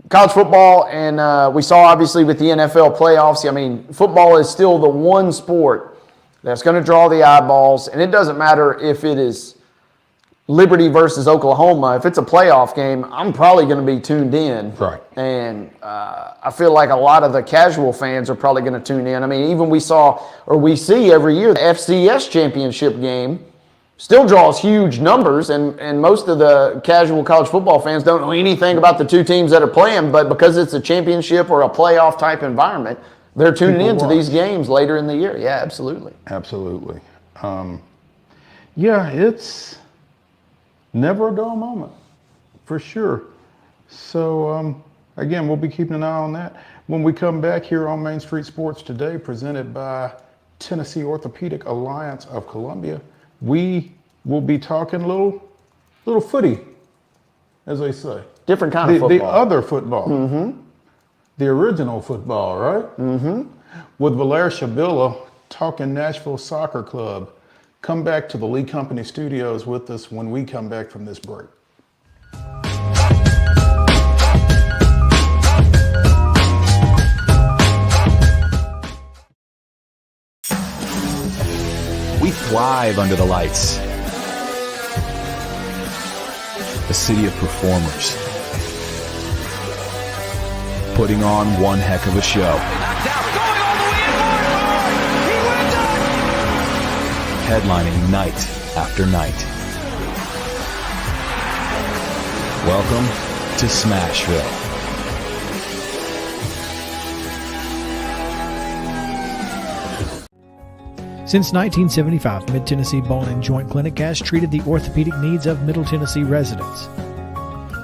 College football, and we saw obviously with the NFL playoffs, I mean, football is still the one sport that's going to draw the eyeballs, and it doesn't matter if it is Liberty versus Oklahoma. If it's a playoff game, I'm probably going to be tuned in. Right. And I feel like a lot of the casual fans are probably going to tune in. I mean, even we see every year the FCS championship game still draws huge numbers, and most of the casual college football fans don't know anything about the 2 teams that are playing, but because it's a championship or a playoff type environment, they're tuning into these games later in the year. Yeah, absolutely. Absolutely. It's never a dull moment, for sure. So, again, we'll be keeping an eye on that. When we come back here on Main Street Sports Today, presented by Tennessee Orthopedic Alliance of Columbia, we will be talking a little little footy, as they say. Different kind of The football. other football. The original football, right? With VALAIR SHABILLA talking Nashville Soccer Club. Come back to the Lee Company Studios with us when we come back from this break. We thrive under the lights. A city of performers. Putting on one heck of a show. Headlining night after night. Welcome to Smashville. Since 1975, Mid-Tennessee Bone and Joint Clinic has treated the orthopedic needs of Middle Tennessee residents.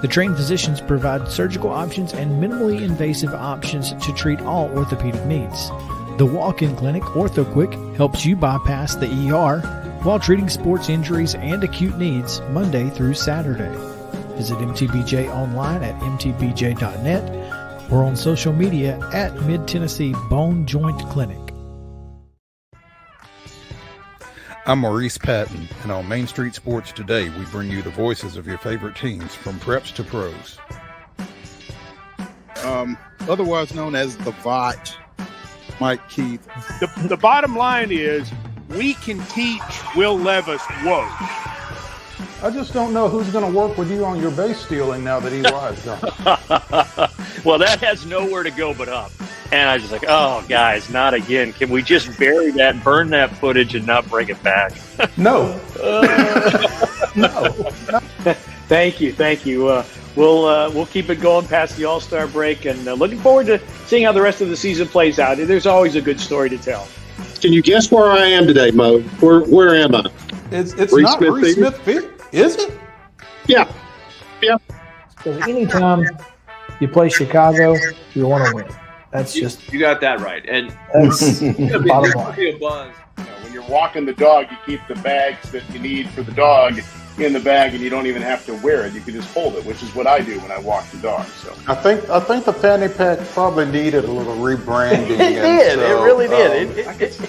The trained physicians provide surgical options and minimally invasive options to treat all orthopedic needs. The walk-in clinic, OrthoQuick, helps you bypass the ER while treating sports injuries and acute needs Monday through Saturday. Visit MTBJ online at mtbj.net or on social media at Mid-Tennessee Bone Joint Clinic. I'm Maurice Patton, and on Main Street Sports Today, we bring you the voices of your favorite teams from preps to pros. Otherwise known as the VOT, Mike Keith. The bottom line is we can teach Will Levis woke. I just don't know who's going to work with you on your base stealing now that EY's gone. Well, that has nowhere to go but up. And I was just like, oh, guys, not again. Can we just bury that, burn that footage, and not bring it back? No. No. Thank you. We'll keep it going past the All-Star break, and looking forward to seeing how the rest of the season plays out. There's always a good story to tell. Can you guess where I am today, Mo? Where am I? It's Reese not Smith Reese Field? Smith Field, is it? Yeah. Because anytime you play Chicago, you want to win. That's just you got that right, and that's the bottom line. be a buzz. When you're walking the dog, you keep the bags that you need for the dog in the bag, and you don't even have to wear it. You can just hold it, which is what I do when I walk the dog. So I think the fanny pack probably needed a little rebranding. It really did.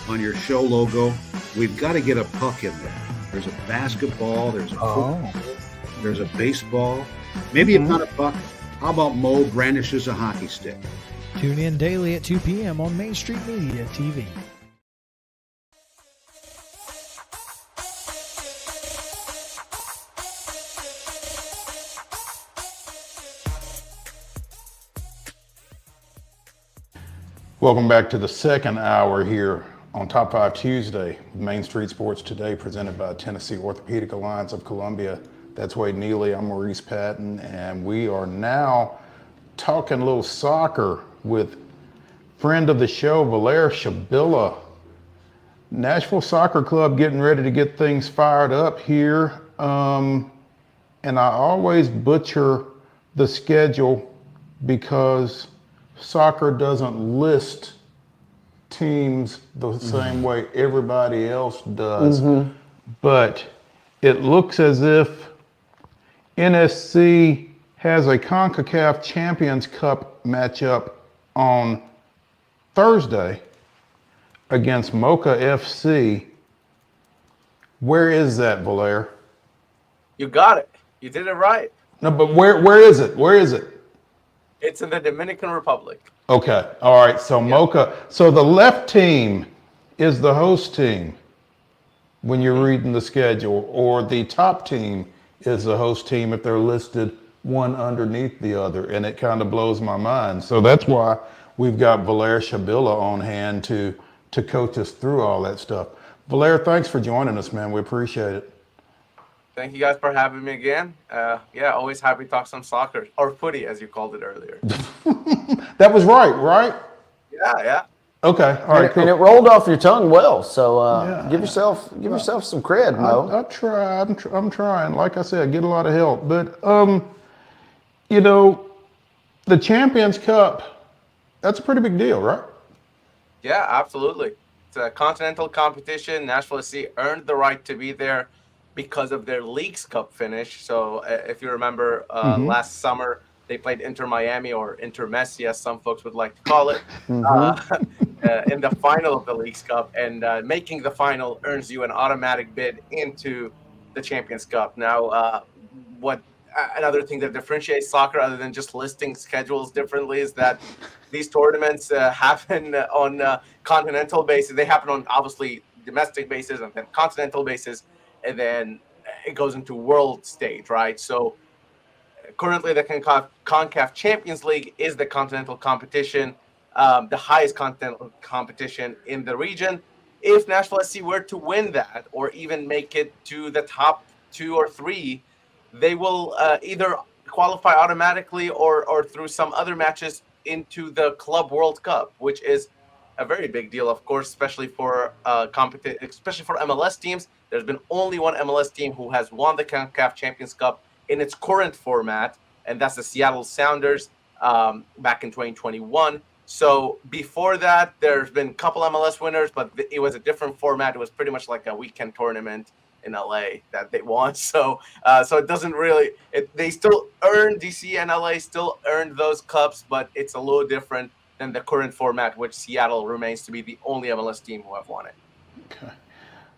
On your show logo, we've got to get a puck in there. There's a basketball, there's a football, there's a baseball. Maybe it's not a puck. How about Mo brandishes a hockey stick? Tune in daily at 2 p.m. on Main Street Media TV. Welcome back to the second hour here on Top 5 Tuesday, Main Street Sports Today, presented by Tennessee Orthopedic Alliance of Columbia. That's Wade Neely. I'm Maurice Patton, and we are now talking a little soccer with friend of the show, VALAIR SHABILLA. Nashville Soccer Club getting ready to get things fired up here. And I always butcher the schedule because soccer doesn't list teams the same way everybody else does. But it looks as if NSC has a CONCACAF Champions Cup matchup on Thursday against Mocha FC. Where is that, Valair? You got it. You did it right. No, but where is it? Where is it? It's in the Dominican Republic. Okay. All right. So Mocha. So the left team is the host team when you're reading the schedule, or the top team is the host team if they're listed one underneath the other, and it kind of blows my mind. So that's why we've got VALAIR SHABILLA on hand to coach us through all that stuff. VALAIR, thanks for joining us, man. We appreciate it. Thank you guys for having me again. Always happy to talk some soccer, or footy, as you called it earlier. That was right? Yeah. Okay, all right, cool. And it rolled off your tongue well, so give yourself some cred, Mo. I try. I'm trying. Like I said, I get a lot of help. But the Champions Cup, that's a pretty big deal, right? Yeah, absolutely. It's a continental competition. Nashville SC earned the right to be there. because of their Leagues Cup finish. So if you remember last summer, they played Inter Miami, or Inter Messi, as some folks would like to call it, in the final of the Leagues Cup. And making the final earns you an automatic bid into the Champions Cup. Now, another thing that differentiates soccer, other than just listing schedules differently, is that these tournaments happen on continental basis. They happen on obviously domestic basis, and then continental basis, and then it goes into world stage, right? So currently the CONCACAF Champions League is the continental competition, the highest continental competition in the region. If Nashville SC were to win that, or even make it to the top 2 or 3, they will either qualify automatically or through some other matches into the Club World Cup, which is a very big deal, of course, especially for especially for MLS teams. There's been only one MLS team who has won the CONCACAF Champions Cup in its current format, and that's the Seattle Sounders back in 2021. So before that, there's been a couple MLS winners, but it was a different format. It was pretty much like a weekend tournament in LA that they won. So it doesn't really. They still earn, DC and LA still earned those cups, but it's a little different than the current format, which Seattle remains to be the only MLS team who have won it. Okay.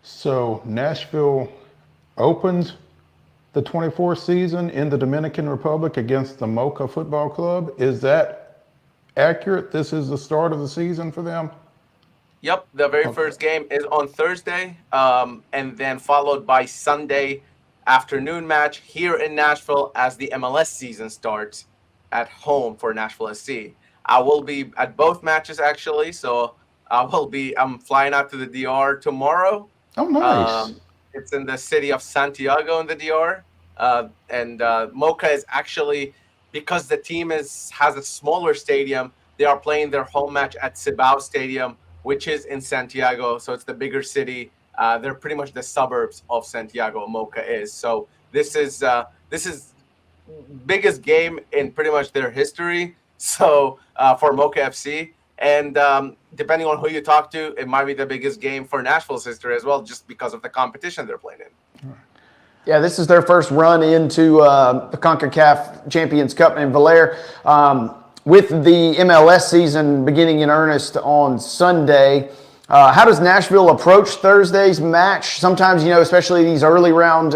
So Nashville opens the 24th season in the Dominican Republic against the Mocha Football Club. Is that accurate? This is the start of the season for them? Yep, the very first game is on Thursday, and then followed by Sunday afternoon match here in Nashville as the MLS season starts at home for Nashville SC. I will be at both matches, actually, so I'm flying out to the DR tomorrow. Oh, nice. It's in the city of Santiago in the DR, and Mocha is actually, because the team has a smaller stadium, they are playing their home match at Cibao Stadium, which is in Santiago, so it's the bigger city. They're pretty much the suburbs of Santiago, Mocha is. So this is biggest game in pretty much their history. So for Mocha FC, and depending on who you talk to, it might be the biggest game for Nashville's history as well, just because of the competition they're playing in. Yeah, this is their first run into the CONCACAF Champions Cup in VALAIR. With the MLS season beginning in earnest on Sunday, how does Nashville approach Thursday's match? Sometimes, especially these early round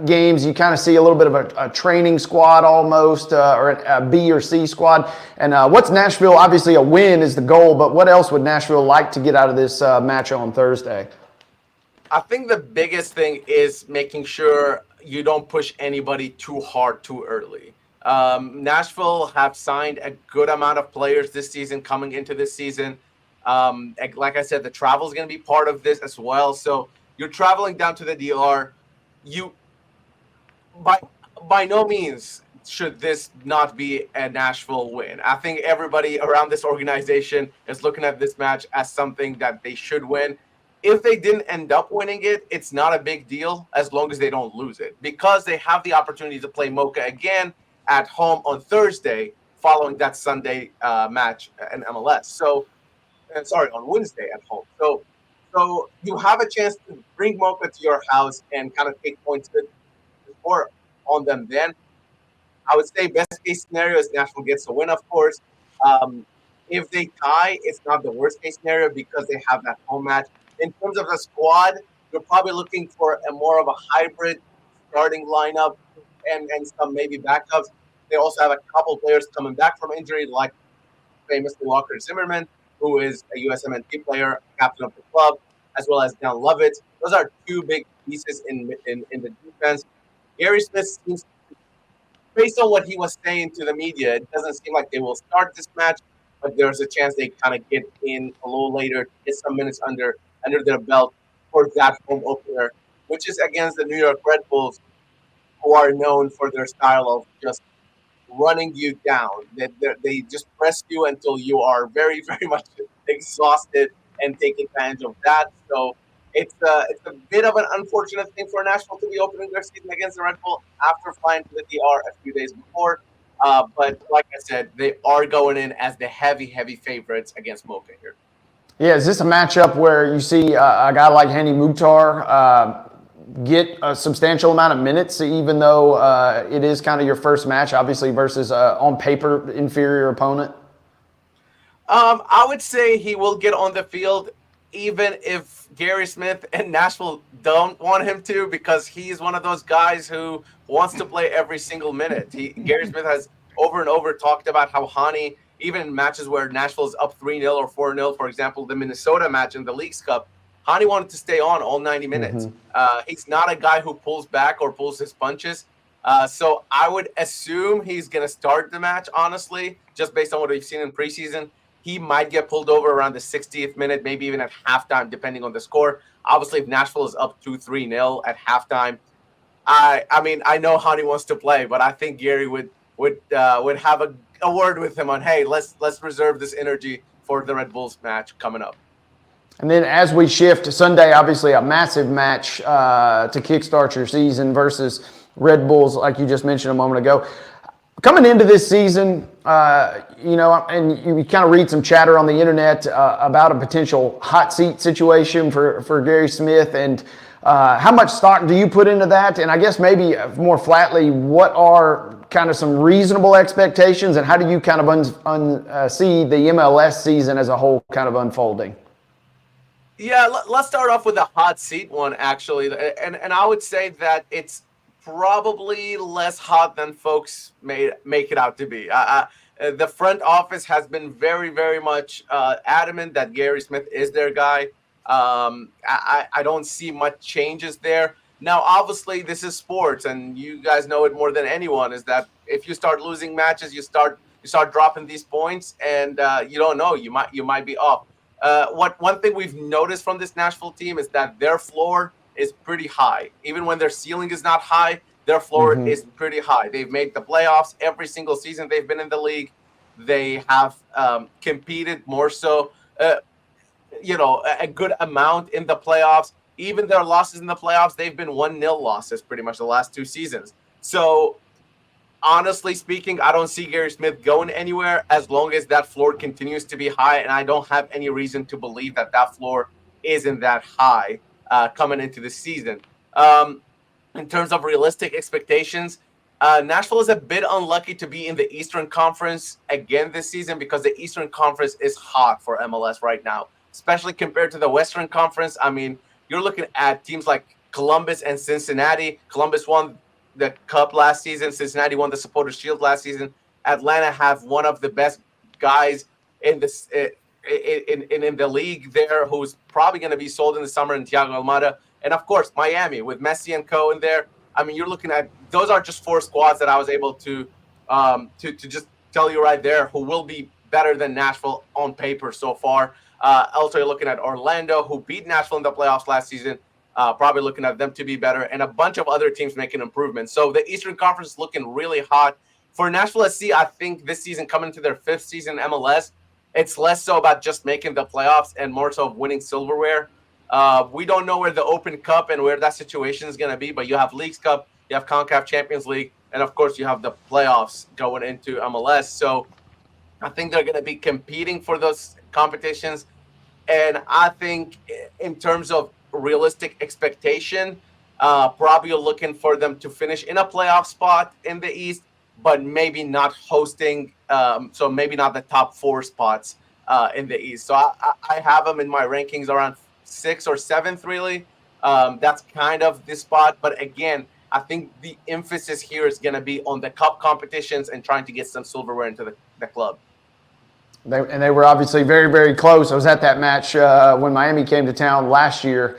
games, you kind of see a little bit of a training squad almost, or a B or C squad. And what's Nashville? Obviously, a win is the goal, but what else would Nashville like to get out of this match on Thursday? I think the biggest thing is making sure you don't push anybody too hard too early. Nashville have signed a good amount of players this season coming into this season. Like I said, the travel is going to be part of this as well. So you're traveling down to the DR. By no means should this not be a Nashville win. I think everybody around this organization is looking at this match as something that they should win. If they didn't end up winning it, it's not a big deal as long as they don't lose it, because they have the opportunity to play Mocha again at home on Thursday following that Sunday match in MLS. On Wednesday at home. So you have a chance to bring Mocha to your house and kind of take points before on them then. I would say best case scenario is Nashville gets a win, of course. If they tie, it's not the worst case scenario because they have that home match. In terms of the squad, you're probably looking for a more of a hybrid starting lineup and some maybe backups. They also have a couple players coming back from injury, like famously Walker Zimmerman, who is a USMNT player, captain of the club, as well as Dan Lovett. Those are two big pieces in the defense. Gary Smith seems, based on what he was saying to the media, it doesn't seem like they will start this match, but there's a chance they kind of get in a little later, get some minutes under their belt for that home opener, which is against the New York Red Bulls, who are known for their style of just running you down. They just press you until you are very, very much exhausted and take advantage of that. So it's a bit of an unfortunate thing for Nashville to be opening their season against the Red Bull after flying to the DR a few days before. But like I said, they are going in as the heavy favorites against Mocha here. Yeah, is this a matchup where you see a guy like Hani Mukhtar get a substantial amount of minutes, even though it is kind of your first match, obviously, versus on paper inferior opponent? I would say he will get on the field even if Gary Smith and Nashville don't want him to, because he's one of those guys who wants to play every single minute. Gary Smith has over and over talked about how Hani, even in matches where Nashville's up 3-0 or 4-0, for example, the Minnesota match in the Leagues Cup, Hani wanted to stay on all 90 minutes. He's not a guy who pulls back or pulls his punches. So I would assume he's going to start the match, honestly, just based on what we've seen in preseason. He might get pulled over around the 60th minute, maybe even at halftime, depending on the score. Obviously, if Nashville is up 2-3-0 at halftime, I mean, I know Hani wants to play, but I think Gary would have a word with him on, hey, let's reserve this energy for the Red Bulls match coming up. And then as we shift to Sunday, obviously a massive match to kickstart your season versus Red Bulls, like you just mentioned a moment ago. Coming into this season, you know, and you kind of read some chatter on the internet about a potential hot seat situation for Gary Smith. And how much stock do you put into that? And I guess maybe more flatly, what are kind of some reasonable expectations, and how do you kind of see the MLS season as a whole kind of unfolding? Yeah, let's start off with the hot seat one, actually. And I would say that it's probably less hot than folks make it out to be. The front office has been very, very much adamant that Gary Smith is their guy. I don't see much changes there. Now, obviously, this is sports, and you guys know it more than anyone, is that if you start losing matches, you start dropping these points, and you don't know, you might be off. One thing we've noticed from this Nashville team is that their floor is pretty high. Even when their ceiling is not high, their floor is pretty high. They've made the playoffs every single season they've been in the league. They have competed more so, a good amount in the playoffs. Even their losses in the playoffs, they've been 1-0 losses pretty much the last 2 seasons. So honestly speaking, I don't see Gary Smith going anywhere as long as that floor continues to be high, and I don't have any reason to believe that floor isn't that high coming into the season. In terms of realistic expectations, Nashville is a bit unlucky to be in the Eastern Conference again this season, because the Eastern Conference is hot for MLS right now, especially compared to the Western Conference. I mean, you're looking at teams like Columbus and Cincinnati. Columbus won the Cup last season. Cincinnati won the Supporters' Shield last season. Atlanta have one of the best guys in this in the league there, who's probably going to be sold in the summer, in Thiago Almada. And of course, Miami with Messi and co in there. I mean, you're looking at, those are just 4 squads that I was able to just tell you right there who will be better than Nashville on paper so far. Also, you're looking at Orlando, who beat Nashville in the playoffs last season. Probably looking at them to be better, and a bunch of other teams making improvements. So the Eastern Conference is looking really hot. For Nashville SC, I think this season, coming into their 5th season in MLS, it's less so about just making the playoffs and more so of winning silverware. We don't know where the Open Cup and where that situation is going to be, but you have Leagues Cup, you have CONCACAF Champions League, and of course you have the playoffs going into MLS. So I think they're going to be competing for those competitions. And I think in terms of realistic expectation, probably you're looking for them to finish in a playoff spot in the East, but maybe not hosting, so maybe not the top 4 spots in the East. So I have them in my rankings around 6th or 7th, really. That's kind of the spot. But again, I think the emphasis here is going to be on the cup competitions and trying to get some silverware into the club. They were obviously very, very close. I was at that match when Miami came to town last year,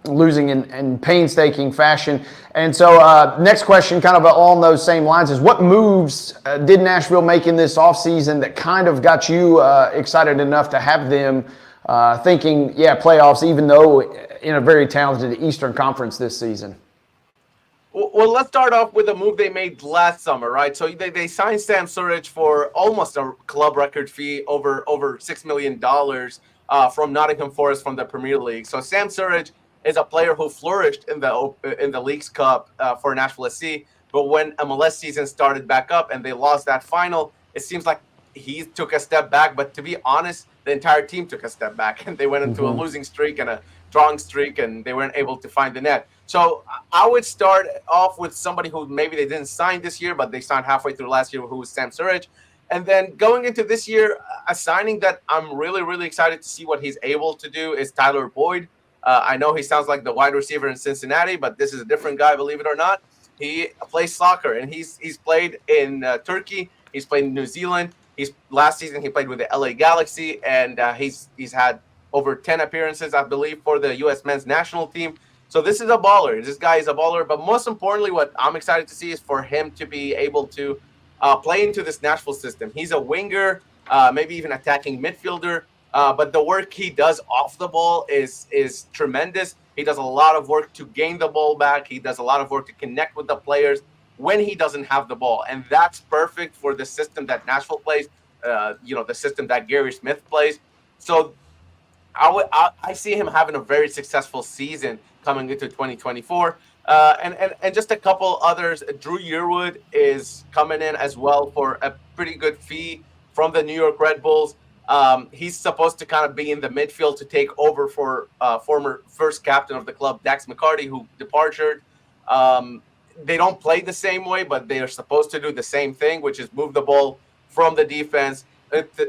losing in painstaking fashion. And so next question, kind of along those same lines, is what moves did Nashville make in this offseason that kind of got you excited enough to have them thinking, playoffs, even though in a very talented Eastern Conference this season? Well, let's start off with a move they made last summer, right? So they signed Sam Surridge for almost a club record fee, over $6 million from Nottingham Forest from the Premier League. So Sam Surridge is a player who flourished in the Leagues Cup for Nashville SC, but when MLS season started back up and they lost that final, it seems like he took a step back. But to be honest, the entire team took a step back, and they went into a losing streak and a drawing streak, and they weren't able to find the net. So I would start off with somebody who maybe they didn't sign this year, but they signed halfway through last year, who was Sam Surridge. And then going into this year, a signing that I'm really, really excited to see what he's able to do is Tyler Boyd. I know he sounds like the wide receiver in Cincinnati, but this is a different guy, believe it or not. He plays soccer, and he's played in Turkey. He's played in New Zealand. Last season he played with the LA Galaxy, and he's had over 10 appearances, I believe, for the U.S. men's national team. So this is a baller. This guy is a baller. But most importantly, what I'm excited to see is for him to be able to play into this Nashville system. He's a winger, maybe even attacking midfielder. But the work he does off the ball is tremendous. He does a lot of work to gain the ball back. He does a lot of work to connect with the players when he doesn't have the ball. And that's perfect for the system that Nashville plays, the system that Gary Smith plays. So I see him having a very successful season coming into 2024. And just a couple others. Drew Yearwood is coming in as well for a pretty good fee from the New York Red Bulls. He's supposed to kind of be in the midfield to take over for former first captain of the club, Dax McCarty, who departed. They don't play the same way, but they are supposed to do the same thing, which is move the ball from the defense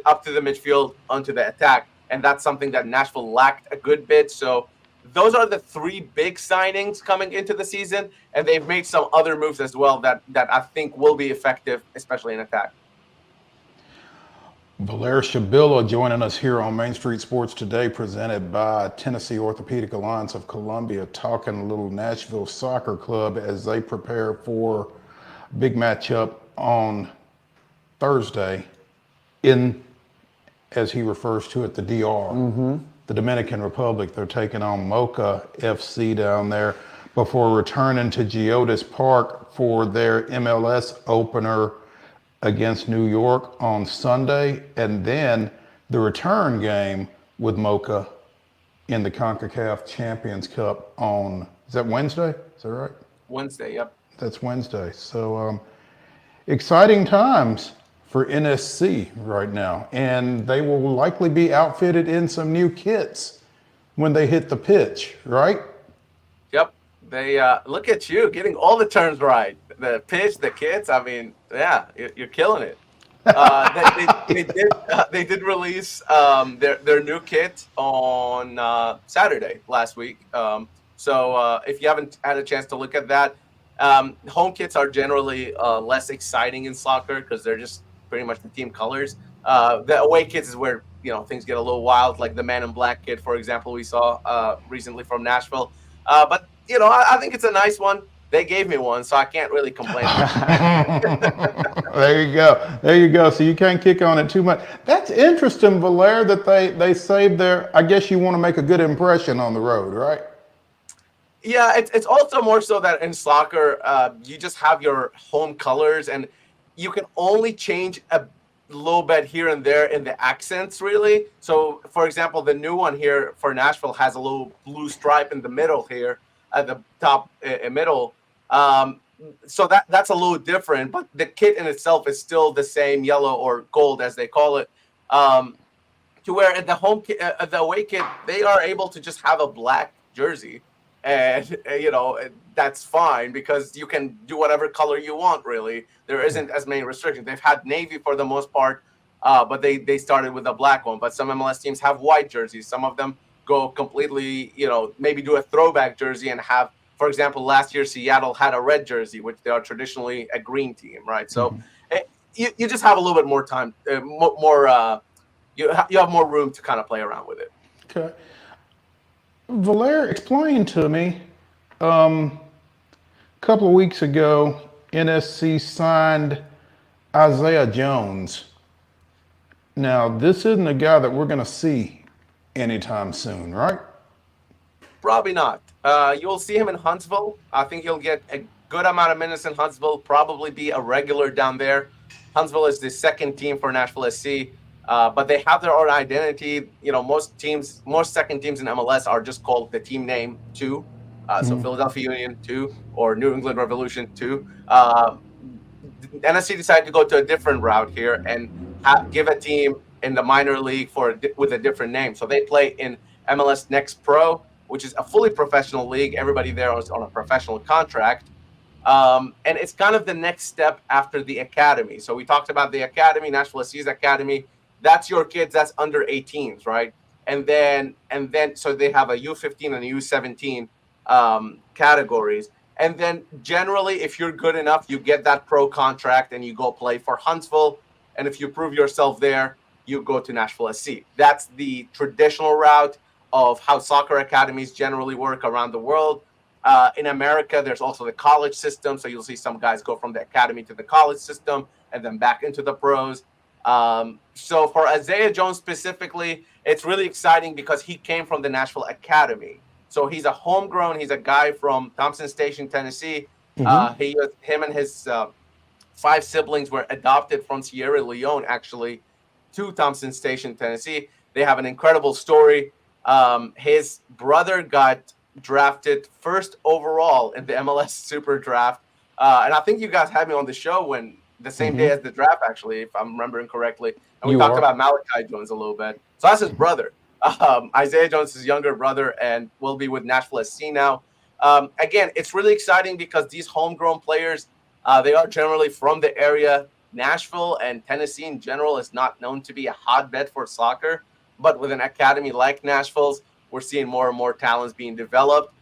up to the midfield onto the attack. And that's something that Nashville lacked a good bit. So those are the three big signings coming into the season. And they've made some other moves as well that I think will be effective, especially in attack. VALAIR SHABILLA joining us here on Main Street Sports Today, presented by Tennessee Orthopedic Alliance of Columbia, talking a little Nashville Soccer Club as they prepare for a big matchup on Thursday in, as he refers to it, the DR, the Dominican Republic. They're taking on Mocha FC down there before returning to Geodis Park for their MLS opener against New York on Sunday, and then the return game with Mocha in the CONCACAF Champions Cup on, is that Wednesday? Is that right? Wednesday, yep. That's Wednesday. So exciting times for NSC right now, and they will likely be outfitted in some new kits when they hit the pitch, right? Yep. They look at you getting all the terms right. The pitch, the kits. I mean, yeah, you're killing it. They did release their new kit on Saturday last week. So if you haven't had a chance to look at that, home kits are generally less exciting in soccer because they're just pretty much the team colors. The away kits is where things get a little wild, like the Man in Black kit, for example, we saw recently from Nashville. But I think it's a nice one. They gave me one, so I can't really complain. There you go. There you go. So you can't kick on it too much. That's interesting, VALAIR, that they saved their, I guess you want to make a good impression on the road, right? Yeah, it's also more so that in soccer, you just have your home colors, and you can only change a little bit here and there in the accents, really. So, for example, the new one here for Nashville has a little blue stripe in the middle here, at the top middle. So that's a little different, but the kit in itself is still the same yellow or gold, as they call it. To where at the away kit, they are able to just have a black jersey, and that's fine because you can do whatever color you want. Really, there isn't as many restrictions. They've had navy for the most part, but they started with a black one. But some MLS teams have white jerseys. Some of them go completely, maybe do a throwback jersey and have, for example, last year Seattle had a red jersey, which they are traditionally a green team, right? So you just have a little bit more time, you have more room to kind of play around with it. Okay. VALAIR, explain to me, a couple of weeks ago, NSC signed Isaiah Jones. Now, this isn't a guy that we're going to see anytime soon, right? Probably not. You'll see him in Huntsville. I think he'll get a good amount of minutes in Huntsville, probably be a regular down there. Huntsville is the second team for Nashville SC, but they have their own identity. Most second teams in MLS are just called the team name 2. So Philadelphia Union 2 or New England Revolution 2. NSC decided to go to a different route here and give a team in the minor league with a different name. So they play in MLS Next Pro. which is a fully professional league. Everybody there is on a professional contract. And it's kind of the next step after the academy. So we talked about the academy, Nashville SC's academy. That's your kids, that's under 18s, right? And then so they have a U15 and a U17 categories. And then generally, if you're good enough, you get that pro contract and you go play for Huntsville. And if you prove yourself there, you go to Nashville SC. That's the traditional route of how soccer academies generally work around the world. In America, there's also the college system. So you'll see some guys go from the academy to the college system and then back into the pros. So for Isaiah Jones specifically, it's really exciting because he came from the Nashville Academy. So he's a homegrown. He's a guy from Thompson Station, Tennessee. Him and his 5 siblings were adopted from Sierra Leone, actually, to Thompson Station, Tennessee. They have an incredible story. His brother got drafted first overall in the MLS Super Draft. And I think you guys had me on the show when the same day as the draft, actually, if I'm remembering correctly. And we talked about Malachi Jones a little bit. So that's his brother. Isaiah Jones' his younger brother, and will be with Nashville SC now. Again, it's really exciting because these homegrown players, they are generally from the area. Nashville and Tennessee in general is not known to be a hotbed for soccer, but with an academy like Nashville's, we're seeing more and more talents being developed.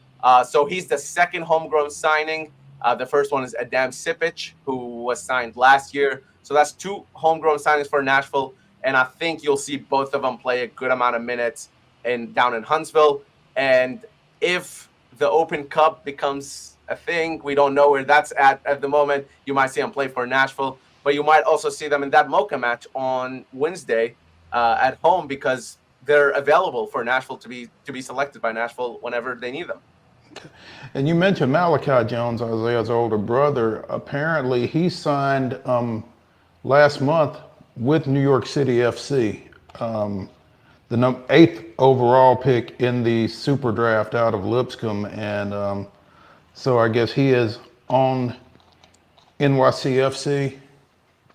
So he's the second homegrown signing. The first one is Adam Sipic, who was signed last year. So that's 2 homegrown signings for Nashville. And I think you'll see both of them play a good amount of minutes down in Huntsville. And if the Open Cup becomes a thing, we don't know where that's at the moment. You might see them play for Nashville, but you might also see them in that Mocha match on Wednesday at home because they're available for Nashville to be selected by Nashville whenever they need them. And you mentioned Malachi Jones, Isaiah's older brother. Apparently, he signed last month with New York City FC, the 8th overall pick in the Super Draft out of Lipscomb. And so I guess he is on NYCFC.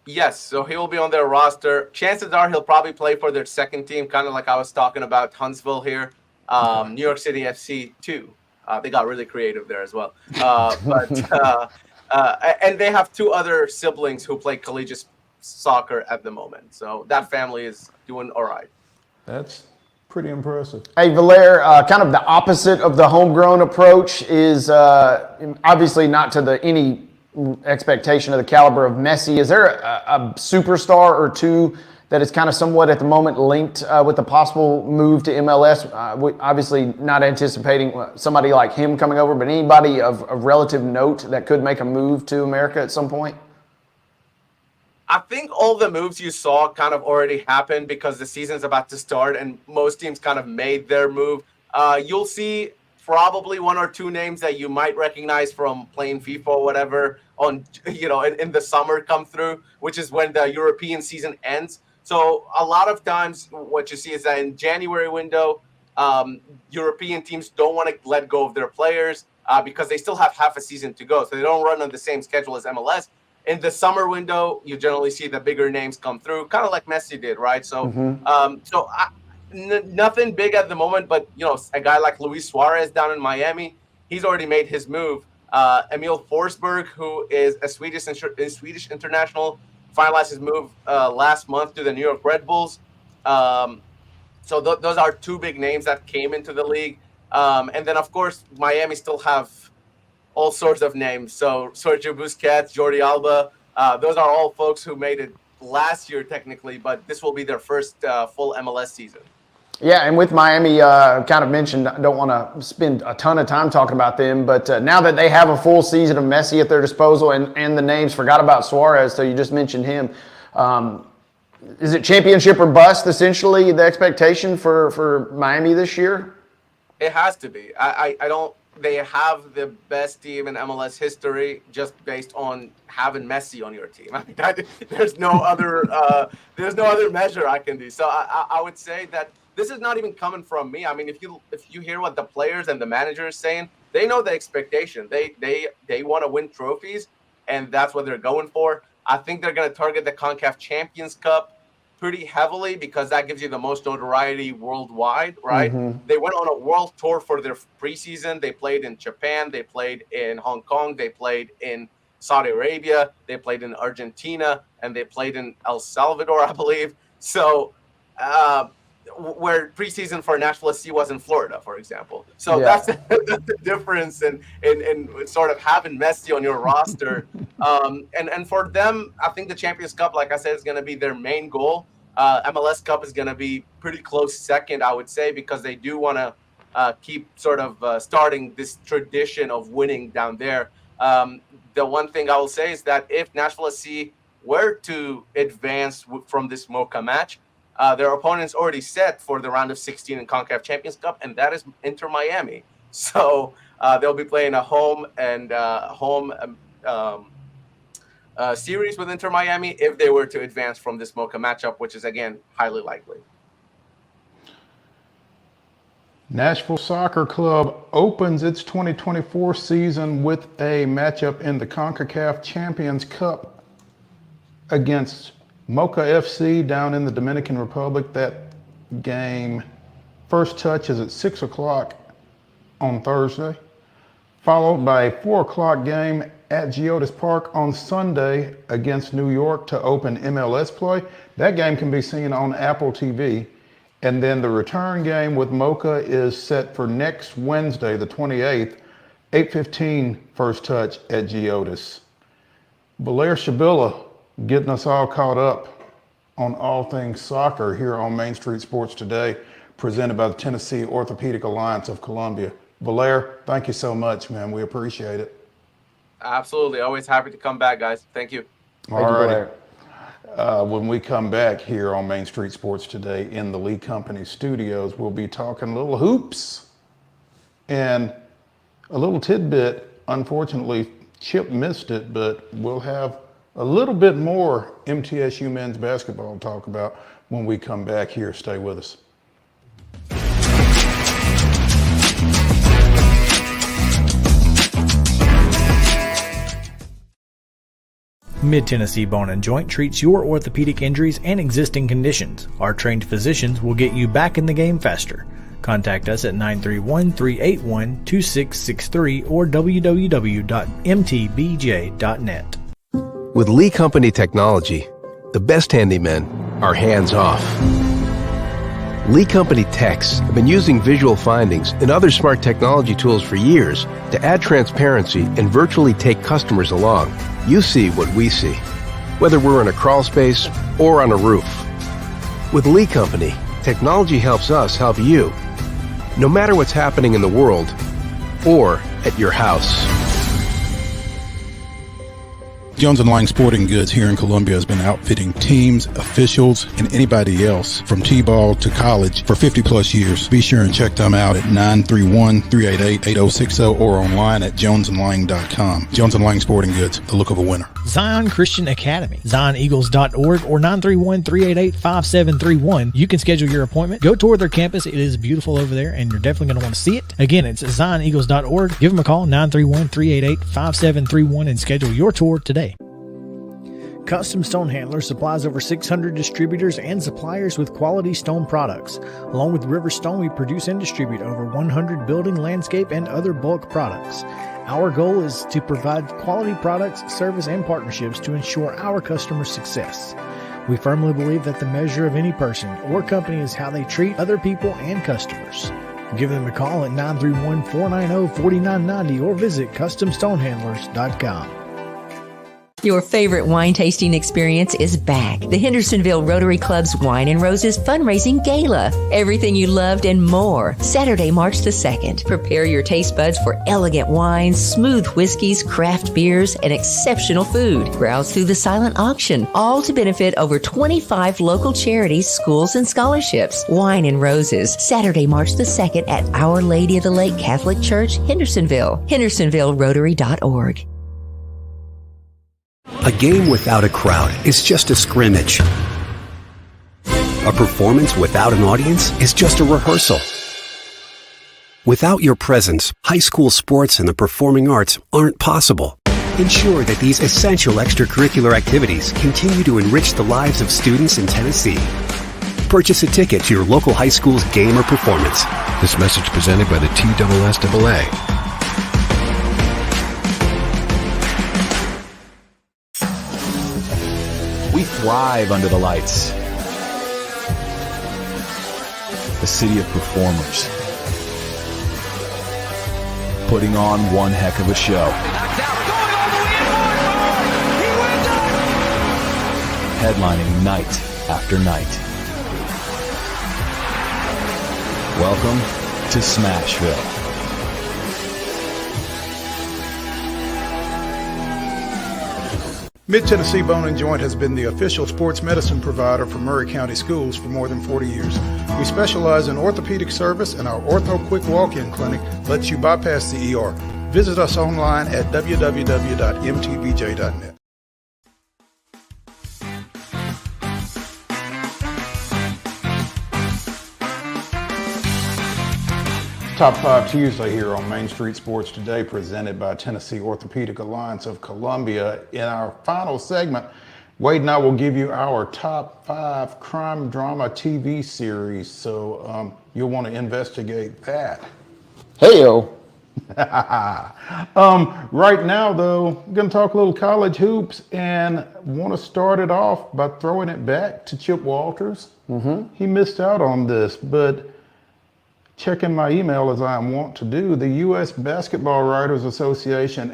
Yes, so he will be on their roster. Chances are he'll probably play for their second team, kind of like I was talking about Huntsville here. New York City FC too. They got really creative there as well. And they have 2 other siblings who play collegiate soccer at the moment. So that family is doing all right. That's pretty impressive. Hey, VALAIR, kind of the opposite of the homegrown approach is obviously not to any expectation of the caliber of Messi. Is there a superstar or 2 that is kind of somewhat at the moment linked with the possible move to MLS? Obviously not anticipating somebody like him coming over, but anybody of relative note that could make a move to America at some point? I think all the moves you saw kind of already happened because the season's about to start and most teams kind of made their move. You'll see probably 1 or 2 names that you might recognize from playing FIFA or whatever on, in the summer come through, which is when the European season ends. So a lot of times what you see is that in January window, European teams don't want to let go of their players because they still have half a season to go. So they don't run on the same schedule as MLS. In the summer window, you generally see the bigger names come through, kind of like Messi did, right? So, nothing big at the moment, but a guy like Luis Suarez down in Miami, he's already made his move. Emil Forsberg, who is a Swedish international, finalized his move last month to the New York Red Bulls. So those are 2 big names that came into the league. And then, of course, Miami still have all sorts of names. So Sergio Busquets, Jordi Alba, those are all folks who made it last year technically, but this will be their first full MLS season. Yeah, and with Miami, kind of mentioned, I don't want to spend a ton of time talking about them, but now that they have a full season of Messi at their disposal and the names, forgot about Suarez, so you just mentioned him. Is it championship or bust, essentially, the expectation for Miami this year? It has to be. I don't. They have the best team in MLS history just based on having Messi on your team. I mean, there's no other measure I can do. So I would say that this is not even coming from me. I mean, if you hear what the players and the manager is saying, they know the expectation. They want to win trophies, and that's what they're going for. I think they're going to target the CONCACAF Champions Cup, pretty heavily because that gives you the most notoriety worldwide, right? Mm-hmm. They went on a world tour for their preseason. They played in Japan, they played in Hong Kong, they played in Saudi Arabia, they played in Argentina, and they played in El Salvador, I believe. So where preseason for Nashville SC was in Florida, for example. So that's the difference in sort of having Messi on your roster. And for them, I think the Champions Cup, like I said, is going to be their main goal. MLS Cup is going to be pretty close second, I would say, because they do want to keep sort of starting this tradition of winning down there. The one thing I will say is that if Nashville SC were to advance from this Mocha match, their opponent's already set for the round of 16 in CONCACAF Champions Cup, and that is Inter Miami. So they'll be playing a home series with Inter Miami if they were to advance from this Mocha matchup, which is, again, highly likely. Nashville Soccer Club opens its 2024 season with a matchup in the CONCACAF Champions Cup against Mocha FC down in the Dominican Republic. That game, first touch is at 6 o'clock on Thursday, followed by a 4 o'clock game at Geodis Park on Sunday against New York to open MLS play. That game can be seen on Apple TV. And then the return game with Mocha is set for next Wednesday, the 28th, 8:15 first touch at Geodis. VALAIR SHABILLA getting us all caught up on all things soccer here on Main Street Sports Today, presented by the Tennessee Orthopedic Alliance of Columbia. VALAIR, thank you so much, man. We appreciate it. Absolutely. Always happy to come back, guys. Thank you. All right. When we come back here on Main Street Sports Today in the Lee Company studios, we'll be talking a little hoops and a little tidbit. Unfortunately, Chip missed it, but we'll have a little bit more MTSU men's basketball to talk about when we come back here. Stay with us. Mid-Tennessee Bone and Joint treats your orthopedic injuries and existing conditions. Our trained physicians will get you back in the game faster. Contact us at 931-381-2663 or www.mtbj.net. With Lee Company Technology, the best handymen are hands-off. Lee Company techs have been using visual findings and other smart technology tools for years to add transparency and virtually take customers along. You see what we see, whether we're in a crawl space or on a roof. With Lee Company, technology helps us help you, no matter what's happening in the world or at your house. Jones & Lang Sporting Goods here in Columbia has been outfitting teams, officials, and anybody else from T-ball to college for 50 plus years. Be sure and check them out at 931-388-8060 or online at jonesandlang.com. Jones & Lang Sporting Goods, the look of a winner. Zion Christian Academy, zioneagles.org or 931-388-5731. You can schedule your appointment. Go tour their campus. It is beautiful over there, and you're definitely going to want to see it. Again, it's zioneagles.org. Give them a call, 931-388-5731, and schedule your tour today. Custom Stone Handlers supplies over 600 distributors and suppliers with quality stone products. Along with River Stone, we produce and distribute over 100 building, landscape, and other bulk products. Our goal is to provide quality products, service, and partnerships to ensure our customers' success. We firmly believe that the measure of any person or company is how they treat other people and customers. Give them a call at 931-490-4990 or visit CustomStonehandlers.com. Your favorite wine tasting experience is back. The Hendersonville Rotary Club's Wine and Roses Fundraising Gala. Everything you loved and more. Saturday, March the 2nd. Prepare your taste buds for elegant wines, smooth whiskeys, craft beers, and exceptional food. Browse through the silent auction, all to benefit over 25 local charities, schools, and scholarships. Wine and Roses, Saturday, March the 2nd at Our Lady of the Lake Catholic Church, Hendersonville. HendersonvilleRotary.org. A game without a crowd is just a scrimmage. A performance without an audience is just a rehearsal. Without your presence, high school sports and the performing arts aren't possible. Ensure that these essential extracurricular activities continue to enrich the lives of students in Tennessee. Purchase a ticket to your local high school's game or performance. This message presented by the TSSAA. We thrive under the lights. The city of performers. Putting on one heck of a show. Headlining night after night. Welcome to Smashville. Mid-Tennessee Bone and Joint has been the official sports medicine provider for Murray County Schools for more than 40 years. We specialize in orthopedic service, and our Ortho Quick Walk-In Clinic lets you bypass the ER. Visit us online at www.mtbj.net. Top 5 Tuesday here on Main Street Sports Today, presented by Tennessee Orthopedic Alliance of Columbia. In our final segment, Wade and I will give you our top 5 crime drama TV series, so you'll want to investigate that. Hey-o. Right now, though, I'm going to talk a little college hoops and want to start it off by throwing it back to Chip Walters. He missed out on this, but checking my email as I am wont to do, the U.S. Basketball Writers Association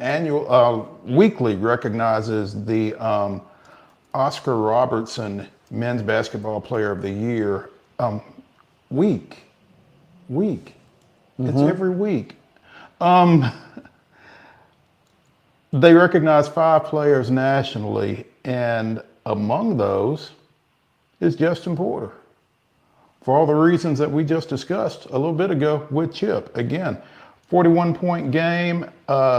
weekly recognizes the Oscar Robertson Men's Basketball Player of the Year. Week. It's every week. They recognize 5 players nationally, and among those is Justin Porter. For all the reasons that we just discussed a little bit ago with Chip. Again, 41-point game,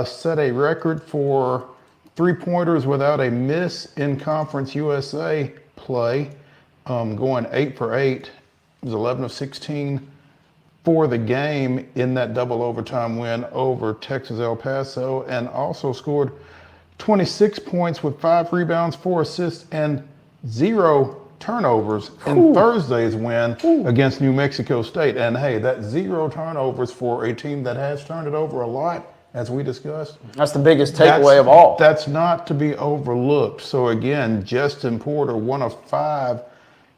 set a record for 3-pointers without a miss in Conference USA play, going 8 for 8. It was 11 of 16 for the game in that double overtime win over Texas El Paso, and also scored 26 points with 5 rebounds, 4 assists, and 0 turnovers in Thursday's win against New Mexico State. And hey, that 0 turnovers for a team that has turned it over a lot, as we discussed. That's the biggest takeaway of all. That's not to be overlooked. So again, Justin Porter, one of 5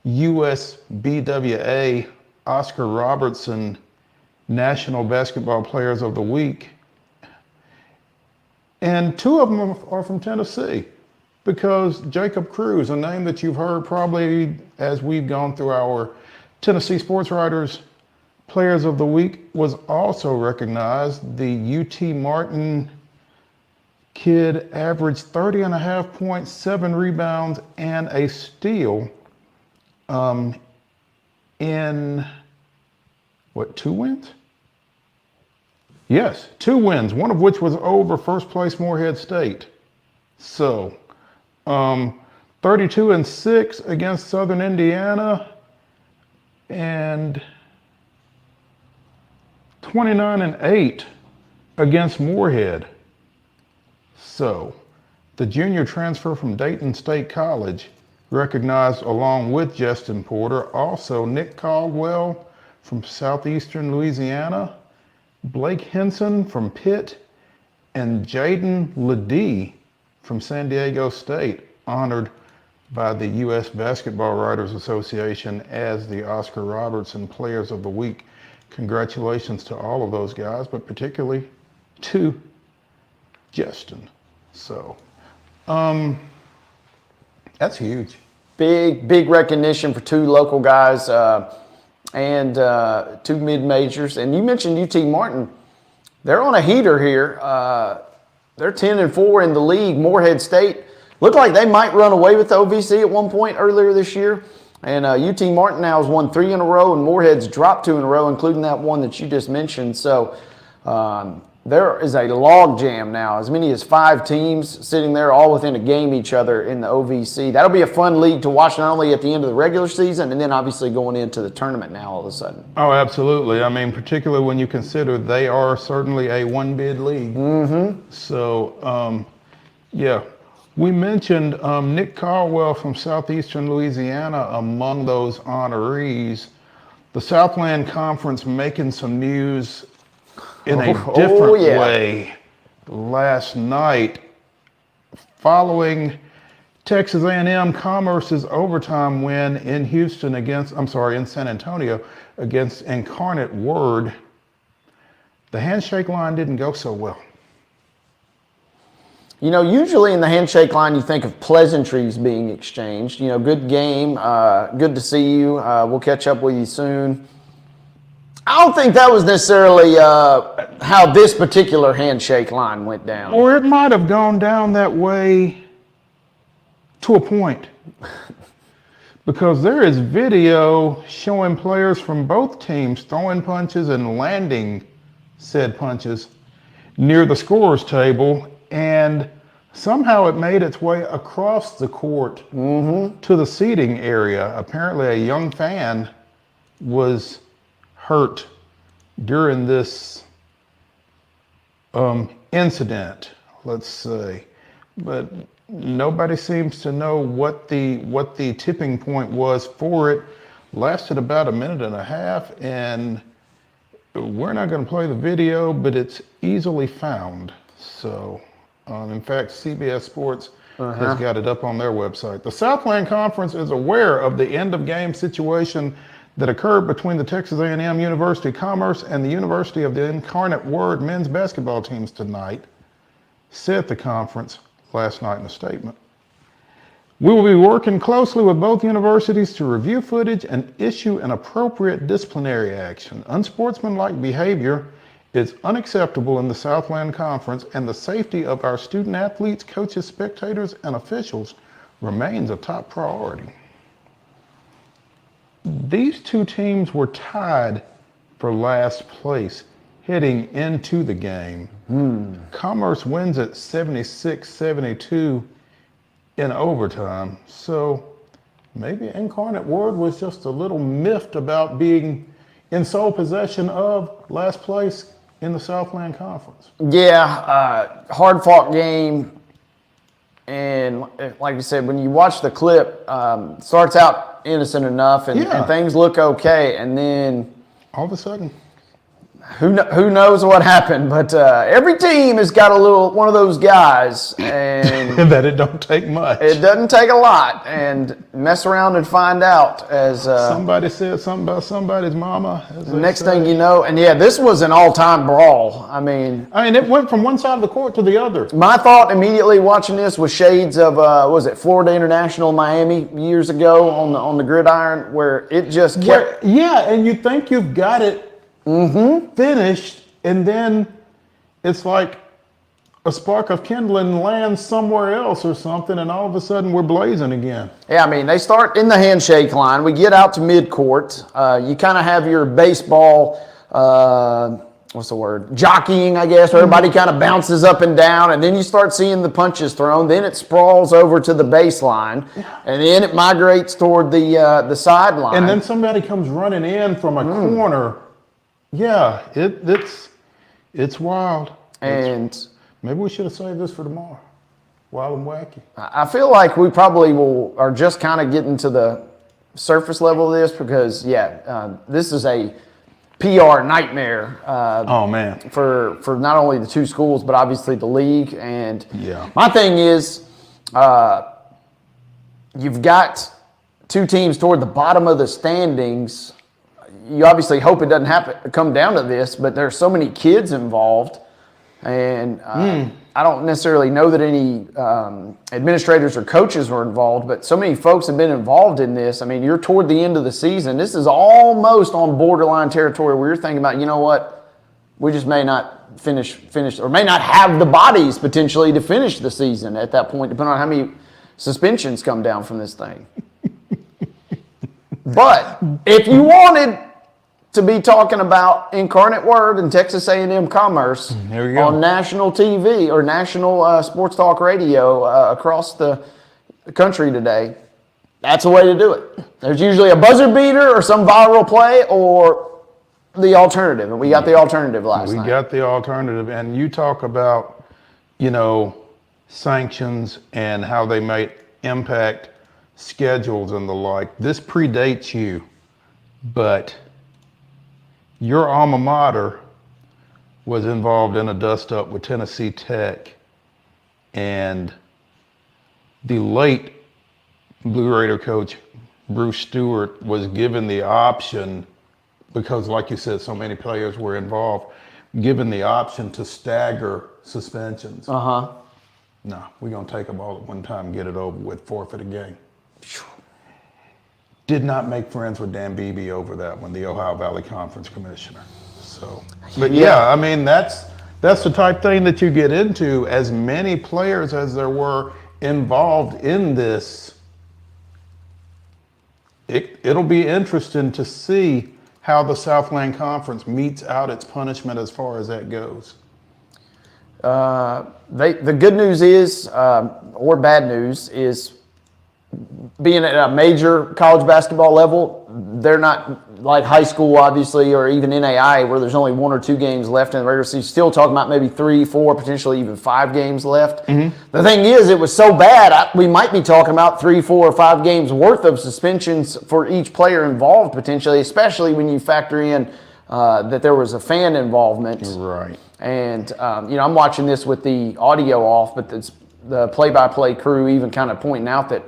USBWA Oscar Robertson National Basketball Players of the Week. And 2 of them are from Tennessee, because Jacob Cruz, a name that you've heard probably as we've gone through our Tennessee Sports Writers Players of the Week, was also recognized. The UT Martin kid averaged 30.5 points, 7 rebounds, and a steal in, 2 wins? Yes, 2 wins, one of which was over first place Morehead State. So, 32-6 against Southern Indiana, and 29-8 against Morehead. So, the junior transfer from Dayton State College, recognized along with Justin Porter. Also, Nick Caldwell from Southeastern Louisiana, Blake Henson from Pitt, and Jaden Ledee from San Diego State, honored by the U.S. Basketball Writers Association as the Oscar Robertson Players of the Week. Congratulations to all of those guys, but particularly to Justin. So, that's huge. Big recognition for 2 local guys and 2 mid-majors. And you mentioned UT Martin. They're on a heater here. They're 10-4 in the league. Morehead State looked like they might run away with the OVC at one point earlier this year. And UT Martin now has won 3 in a row, and Morehead's dropped 2 in a row, including that one that you just mentioned. So there is a log jam now, as many as 5 teams sitting there all within a game each other in the OVC. That'll be a fun league to watch, not only at the end of the regular season, and then obviously going into the tournament now all of a sudden. Oh, absolutely. I mean, particularly when you consider they are certainly a 1-bid league. So Yeah. We mentioned Nick Caldwell from Southeastern Louisiana among those honorees. The Southland Conference making some news in a different way last night following Texas A&M Commerce's overtime win in in San Antonio against Incarnate Word. The handshake line didn't go so well. You know, usually in the handshake line, you think of pleasantries being exchanged. You know, good game, good to see you, we'll catch up with you soon. I don't think that was necessarily how this particular handshake line went down. Or it might have gone down that way to a point. Because there is video showing players from both teams throwing punches and landing said punches near the scorer's table, and somehow it made its way across the court to the seating area. Apparently a young fan was hurt during this incident, let's say. But nobody seems to know what the tipping point was for it. Lasted about a minute and a half, and we're not going to play the video, but it's easily found. So, in fact, CBS Sports has got it up on their website. The Southland Conference is aware of the end-of-game situation that occurred between the Texas A&M University Commerce and the University of the Incarnate Word men's basketball teams tonight, said the conference last night in a statement. We will be working closely with both universities to review footage and issue an appropriate disciplinary action. Unsportsmanlike behavior is unacceptable in the Southland Conference, and the safety of our student athletes, coaches, spectators, and officials remains a top priority. These two teams were tied for last place heading into the game. Commerce wins at 76-72 in overtime. So maybe Incarnate Word was just a little miffed about being in sole possession of last place in the Southland Conference. Yeah, hard fought game. And like you said, when you watch the clip, starts out innocent enough and things look okay. And then all of a sudden, who knows what happened, but every team has got one of those guys, and that it don't take much. It doesn't take a lot, and mess around and find out. As somebody said something about somebody's mama. Next thing you know, and this was an all-time brawl. I mean, it went from one side of the court to the other. My thought immediately watching this was shades of was it Florida International Miami years ago on the gridiron, where it just kept. And you think you've got it finished, and then it's like a spark of kindling lands somewhere else or something, and all of a sudden we're blazing again. Yeah, I mean, they start in the handshake line. We get out to midcourt. You kind of have your baseball, what's the word? Jockeying, I guess. Everybody kind of bounces up and down, and then you start seeing the punches thrown. Then it sprawls over to the baseline, and then it migrates toward the sideline. And then somebody comes running in from a corner. Yeah, it's wild. And maybe we should have saved this for tomorrow. Wild and wacky. I feel like we probably are just kind of getting to the surface level of this, because this is a PR nightmare. Oh man, for not only the two schools but obviously the league. And yeah, my thing is, you've got two teams toward the bottom of the standings. You obviously hope it doesn't come down to this, but there's so many kids involved, and I don't necessarily know that any administrators or coaches were involved, but so many folks have been involved in this. I mean, you're toward the end of the season. This is almost on borderline territory where you're thinking about, you know what, we just may not finish, or may not have the bodies potentially to finish the season at that point, depending on how many suspensions come down from this thing. But if you wanted to be talking about Incarnate Word and Texas A&M Commerce on national TV or national sports talk radio across the country today, that's a way to do it. There's usually a buzzer beater or some viral play or the alternative, and we got the alternative last night. We got the alternative, and you talk about, sanctions and how they might impact schedules and the like. This predates you, but your alma mater was involved in a dust-up with Tennessee Tech, and the late Blue Raider coach Bruce Stewart was given the option, because like you said, so many players were involved, given the option to stagger suspensions. No, we're going to take them all at one time, get it over with, forfeit a game. Did not make friends with Dan Beebe over that one, the Ohio Valley Conference Commissioner. So, but yeah, I mean, that's the type thing that you get into. As many players as there were involved in this, it'll be interesting to see how the Southland Conference meets out its punishment as far as that goes. The good news is, or bad news is, being at a major college basketball level, they're not like high school, obviously, or even NAI, where there's only 1 or 2 games left in the regular season. Still talking about maybe 3, 4, potentially even 5 games left. The thing is, it was so bad, we might be talking about 3, 4, or 5 games worth of suspensions for each player involved, potentially, especially when you factor in that there was a fan involvement. Right. And, I'm watching this with the audio off, but the play-by-play crew even kind of pointing out that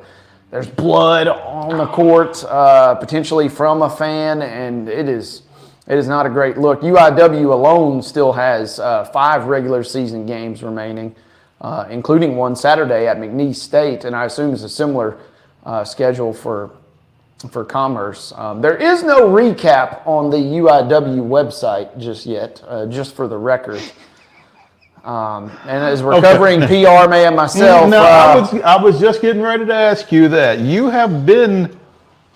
there's blood on the court, potentially from a fan, and it is not a great look. UIW alone still has 5 regular season games remaining, including one Saturday at McNeese State, and I assume it's a similar schedule for Commerce. There is no recap on the UIW website just yet, just for the record. And as recovering PR man myself, no, I was just getting ready to ask you that. You have been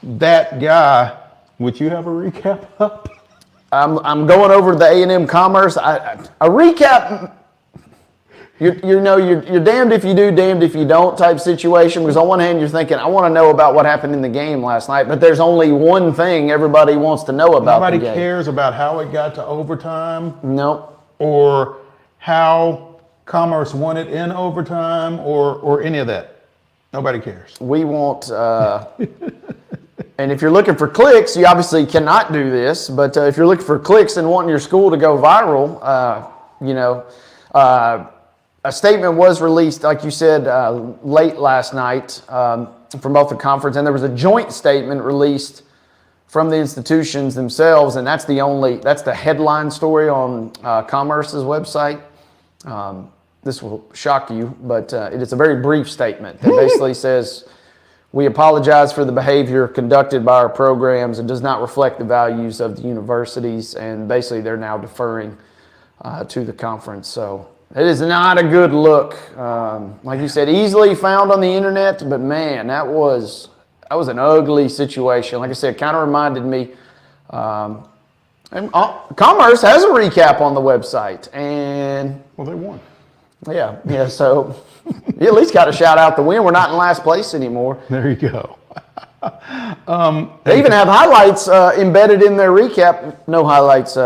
that guy. Would you have a recap up? I'm going over the A&M Commerce. A recap. You're damned if you do, damned if you don't type situation. Because on one hand, you're thinking, I want to know about what happened in the game last night, but there's only one thing everybody wants to know about. Nobody the game. cares about how it got to overtime. Nope. Or how Commerce won it in overtime, or any of that. Nobody cares. We want, and if you're looking for clicks, you obviously cannot do this, but if you're looking for clicks and wanting your school to go viral, a statement was released, like you said, late last night from both the conference, and there was a joint statement released from the institutions themselves, and that's the headline story on Commerce's website. This will shock you, but it is a very brief statement that basically says, we apologize for the behavior conducted by our programs. It does not reflect the values of the universities, and basically they're now deferring to the conference. So it is not a good look. Like you said, easily found on the internet, but man, that was an ugly situation. Like I said, it kind of reminded me, and Commerce has a recap on the website, and well, they won. Yeah. So you at least got to shout out the win. We're not in last place anymore. There you go. They even have highlights embedded in their recap. No highlights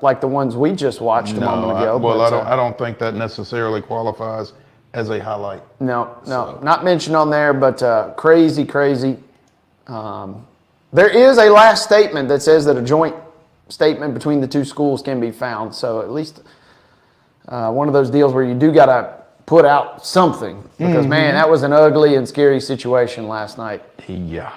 like the ones we just watched a moment ago. I don't think that necessarily qualifies as a highlight. No, not mentioned on there, but crazy. There is a last statement that says that a joint statement between the two schools can be found. So at least one of those deals where you do got to put out something, because man, that was an ugly and scary situation last night. Yeah.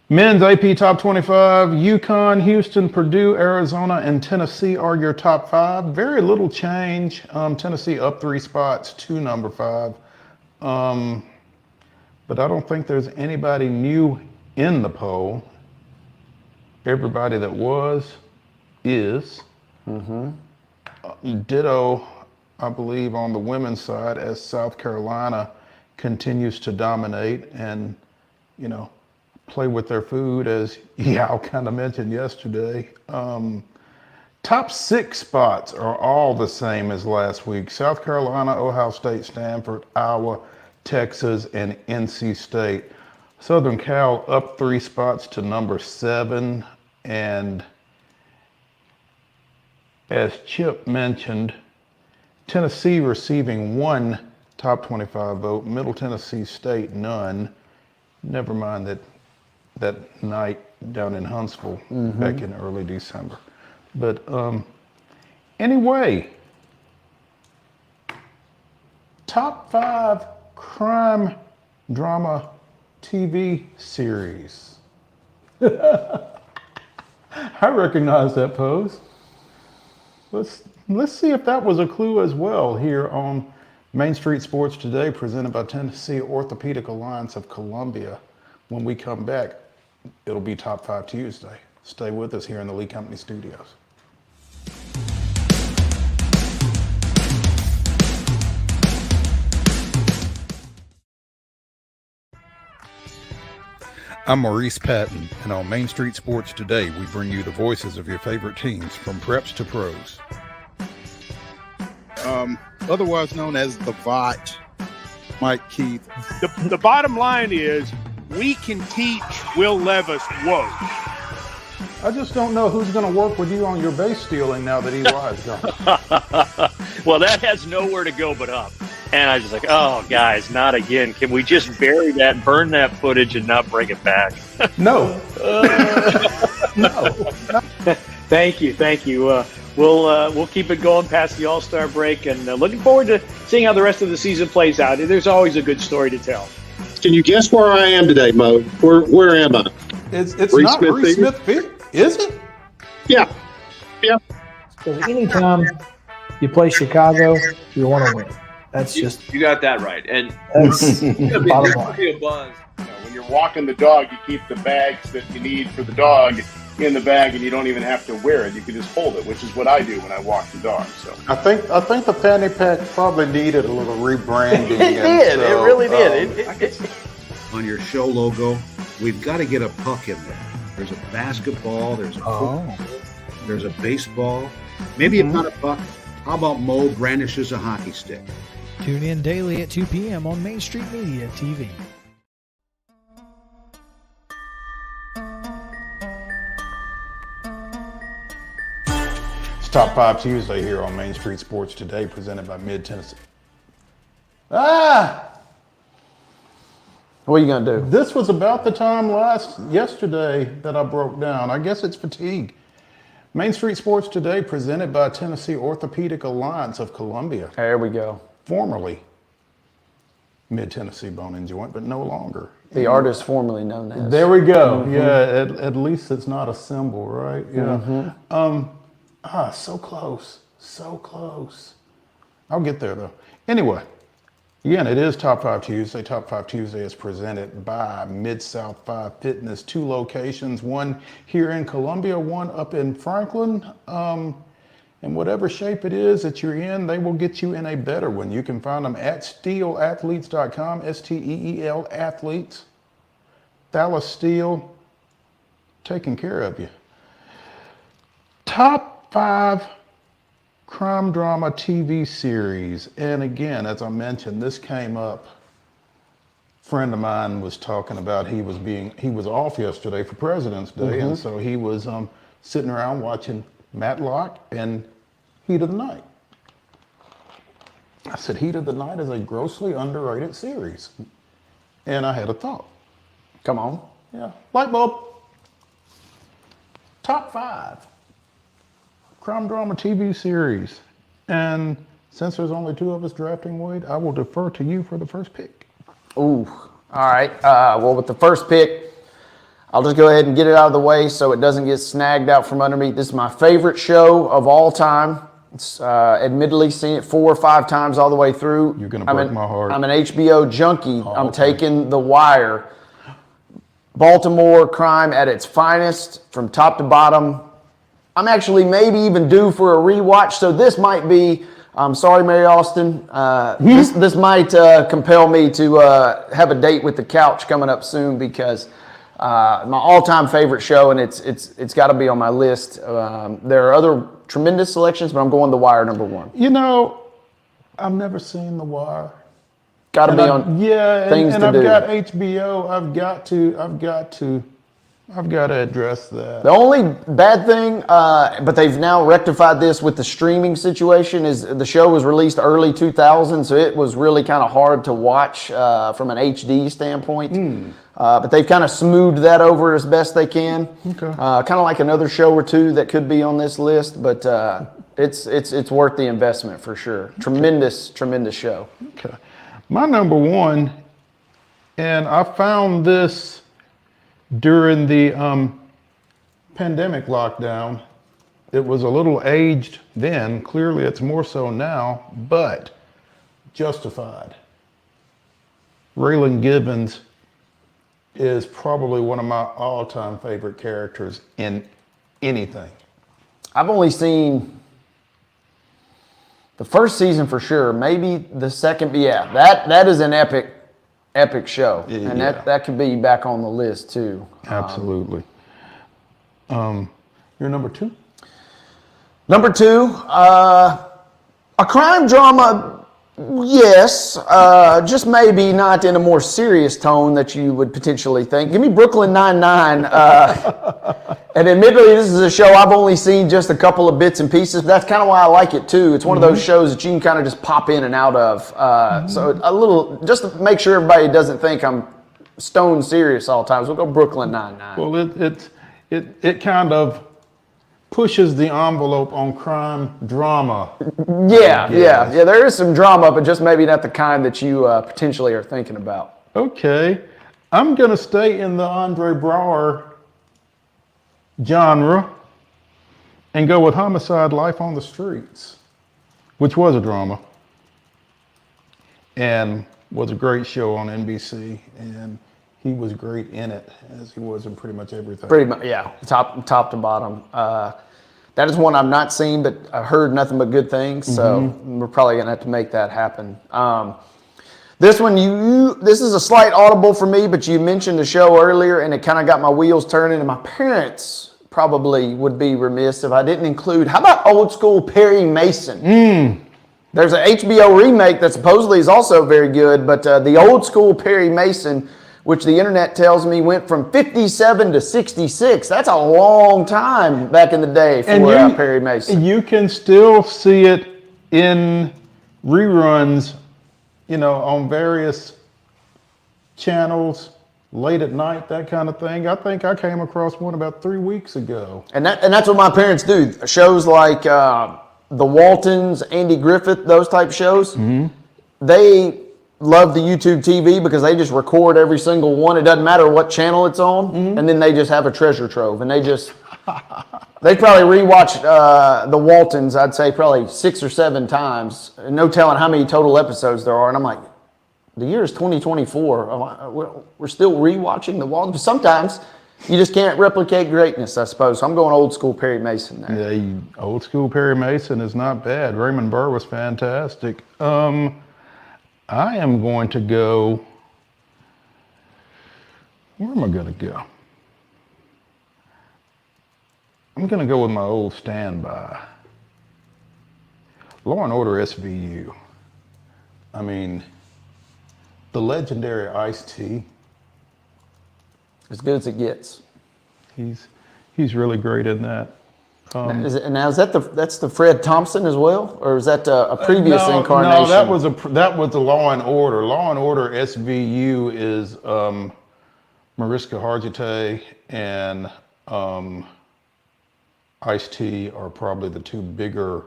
Men's AP top 25, UConn, Houston, Purdue, Arizona, and Tennessee are your top 5. Very little change. Tennessee up 3 spots to number 5. But I don't think there's anybody new in the poll. Everybody that is. Ditto, I believe, on the women's side, as South Carolina continues to dominate and, play with their food, as Yao kind of mentioned yesterday. Top 6 spots are all the same as last week. South Carolina, Ohio State, Stanford, Iowa, Texas, and NC State. Southern Cal up 3 spots to number 7. And as Chip mentioned, Tennessee receiving 1 top 25 vote, Middle Tennessee State none. Never mind that night down in Huntsville back in early December. But anyway, top 5 crime drama TV series. I recognize that pose. Let's see if that was a clue as well here on Main Street Sports Today, presented by Tennessee Orthopedic Alliance of Columbia. When we come back, it'll be Top 5 Tuesday. Stay with us here in the Lee Company studios. I'm Maurice Patton, and on Main Street Sports Today, we bring you the voices of your favorite teams from preps to pros. Otherwise known as the VOT, Mike Keith. The bottom line is we can teach Will Levis woke. I just don't know who's going to work with you on your base stealing now that EY's gone. Well, that has nowhere to go but up. And I was just like, oh, guys, not again. Can we just bury that, burn that footage, and not bring it back? No. No. Thank you. We'll keep it going past the All-Star break, and looking forward to seeing how the rest of the season plays out. There's always a good story to tell. Can you guess where I am today, Mo? Where am I? It's not Reese Smith Field, is it? Yeah. Because anytime you play Chicago, you want to win. That's just you got that right, and that's the bottom line. Be a buzz. When you're walking the dog, you keep the bags that you need for the dog in the bag, and you don't even have to wear it. You can just hold it, which is what I do when I walk the dog. So I think the fanny pack probably needed a little rebranding. It did. It really did. On your show logo, we've got to get a puck in there. There's a basketball. There's a football, there's a baseball. Maybe it's not a puck. How about Mo brandishes a hockey stick? Tune in daily at 2 p.m. on Main Street Media TV. It's Top 5 Tuesday here on Main Street Sports Today, presented by Mid-Tennessee. What are you going to do? This was about the time yesterday that I broke down. I guess it's fatigue. Main Street Sports Today, presented by Tennessee Orthopedic Alliance of Columbia. There we go. Formerly Mid-Tennessee Bone and Joint, but no longer. The artist formerly known as. There we go. Yeah, at least it's not a symbol, right? Yeah. So close. So close. I'll get there, though. Anyway, again, it is Top 5 Tuesday. Top 5 Tuesday is presented by Mid-South 5 Fitness. 2 locations, one here in Columbia, one up in Franklin. And whatever shape it is that you're in, they will get you in a better one. You can find them at steelathletes.com, S-T-E-E-L athletes. Dallas Steel, taking care of you. Top 5 crime drama TV series. And again, as I mentioned, this came up. A friend of mine was talking about he was off yesterday for President's Day, and so he was sitting around watching Matlock and Heat of the Night. I said, Heat of the Night is a grossly underrated series. And I had a thought. Come on. Yeah. Light bulb. Top 5 crime drama TV series. And since there's only 2 of us drafting, Wade, I will defer to you for the first pick. Ooh. All right. Well, with the first pick, I'll just go ahead and get it out of the way so it doesn't get snagged out from under me. This is my favorite show of all time. It's admittedly seen it 4 or 5 times all the way through. You're going to break my heart. I'm an HBO junkie. I'm taking The Wire. Baltimore crime at its finest from top to bottom. I'm actually maybe even due for a rewatch, so this might be, I'm sorry, Mary Austin, this might compel me to have a date with the couch coming up soon, because my all-time favorite show, and it's got to be on my list. There are other tremendous selections, but I'm going The Wire number 1. You know, I've never seen The Wire. Got to be on. Yeah, things and to I've do. got HBO. I've got to. I've got to address that. The only bad thing, but they've now rectified this with the streaming situation, is the show was released early 2000, so it was really kind of hard to watch from an HD standpoint. But they've kind of smoothed that over as best they can. Okay. Kind of like another show or two that could be on this list, but it's worth the investment for sure. Tremendous show. Okay. My number one, and I found this during the pandemic lockdown. It was a little aged then. Clearly it's more so now, but Justified. Raylan Gibbons is probably one of my all-time favorite characters in anything. I've only seen the first season for sure, maybe the second, but yeah, that is an epic show, and that could be back on the list too. Absolutely. You're number two? Number two, a crime drama, yes, just maybe not in a more serious tone that you would potentially think. Give me Brooklyn Nine-Nine. And admittedly, this is a show I've only seen just a couple of bits and pieces, but that's kind of why I like it too. It's one of those shows that you can kind of just pop in and out of. So a little, just to make sure everybody doesn't think I'm stone serious all the time, so we'll go Brooklyn Nine-Nine. Well, it kind of pushes the envelope on crime drama. Yeah, there is some drama, but just maybe not the kind that you potentially are thinking about. Okay. I'm going to stay in the Andre Braugher genre and go with Homicide: Life on the Streets, which was a drama and was a great show on NBC, and he was great in it, as he was in pretty much everything. Pretty much, yeah, top to bottom. That is one I've not seen, but I heard nothing but good things, so we're probably gonna have to make that happen. This one, this is a slight audible for me, but you mentioned the show earlier, and it kind of got my wheels turning, and my parents probably would be remiss if I didn't include, how about old school Perry Mason? There's an HBO remake that supposedly is also very good, but the old school Perry Mason, which the internet tells me went from 57 to 66. That's a long time back in the day for Perry Mason. You can still see it in reruns, on various channels, late at night, that kind of thing. I think I came across one about 3 weeks ago. And that's what my parents do. Shows like The Waltons, Andy Griffith, those type shows, they love the YouTube TV because they just record every single one. It doesn't matter what channel it's on, and then they just have a treasure trove. And they probably rewatched The Waltons, I'd say probably 6 or 7 times. No telling how many total episodes there are. And I'm like, the year is 2024. We're still rewatching The Waltons. Sometimes you just can't replicate greatness, I suppose. So I'm going old school Perry Mason there. Yeah, old school Perry Mason is not bad. Raymond Burr was fantastic. I am going to go, where am I going to go? I'm going to go with my old standby. Law and Order SVU. I mean, the legendary Ice-T. As good as it gets. He's really great in that. Now is that's the Fred Thompson as well, or is that a previous incarnation? No, that was the Law and Order. Law and Order SVU is Mariska Hargitay and Ice-T are probably the two bigger,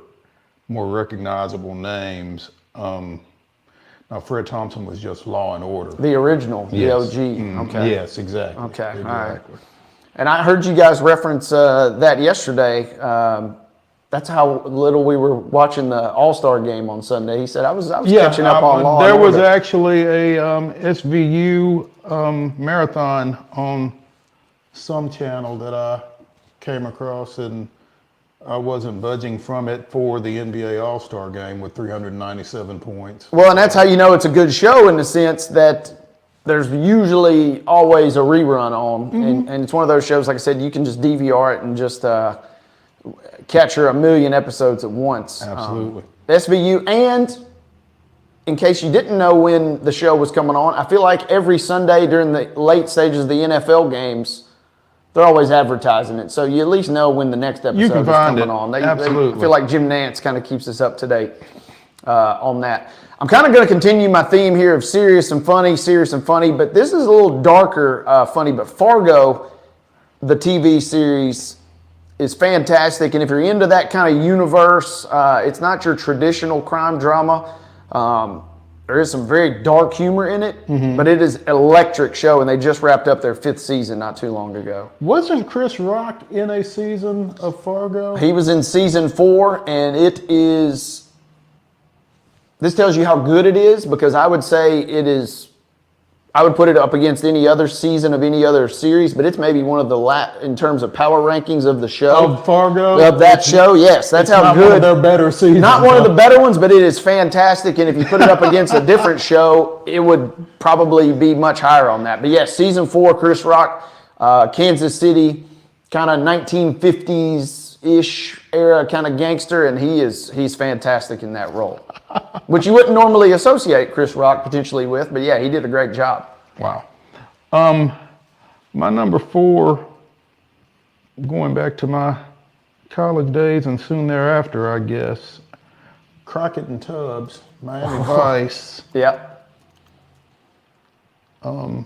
more recognizable names. Now Fred Thompson was just Law and Order. The original, the OG. Okay. Yes, exactly. Okay, exactly. all right. And I heard you guys reference that yesterday. That's how little we were watching the All-Star game on Sunday. He said, I was catching up on Law There and was Order. actually a SVU marathon on some channel that I came across, and I wasn't budging from it for the NBA All-Star game with 397 points. Well, and that's how you know it's a good show, in the sense that there's usually always a rerun on. And it's one of those shows, like I said, you can just DVR it and just capture 1 million episodes at once. Absolutely. SVU, and in case you didn't know when the show was coming on, I feel like every Sunday during the late stages of the NFL games, they're always advertising it, so you at least know when the next episode is coming on. Absolutely. I feel like Jim Nance kind of keeps us up to date on that. I'm kind of going to continue my theme here of serious and funny, but this is a little darker funny. But Fargo, the TV series, is fantastic, and if you're into that kind of universe, it's not your traditional crime drama. There is some very dark humor in it, but it is an electric show, and they just wrapped up their 5th season not too long ago. Wasn't Chris Rock in a season of Fargo? He was in season 4, and this tells you how good it is, because I would say it is, I would put it up against any other season of any other series, but it's maybe one of the in terms of power rankings of the show. Of Fargo? Of that show, yes. That's how not good. One of their better seasons. Not one of the better ones, but it is fantastic. And if you put it up against a different show, it would probably be much higher on that. But yes, season 4, Chris Rock, Kansas City, kind of 1950s-ish era kind of gangster, and he's fantastic in that role. Which you wouldn't normally associate Chris Rock potentially with, but yeah, he did a great job. Wow. My number 4, going back to my college days and soon thereafter, I guess, Crockett and Tubbs, Miami Vice. Yep. The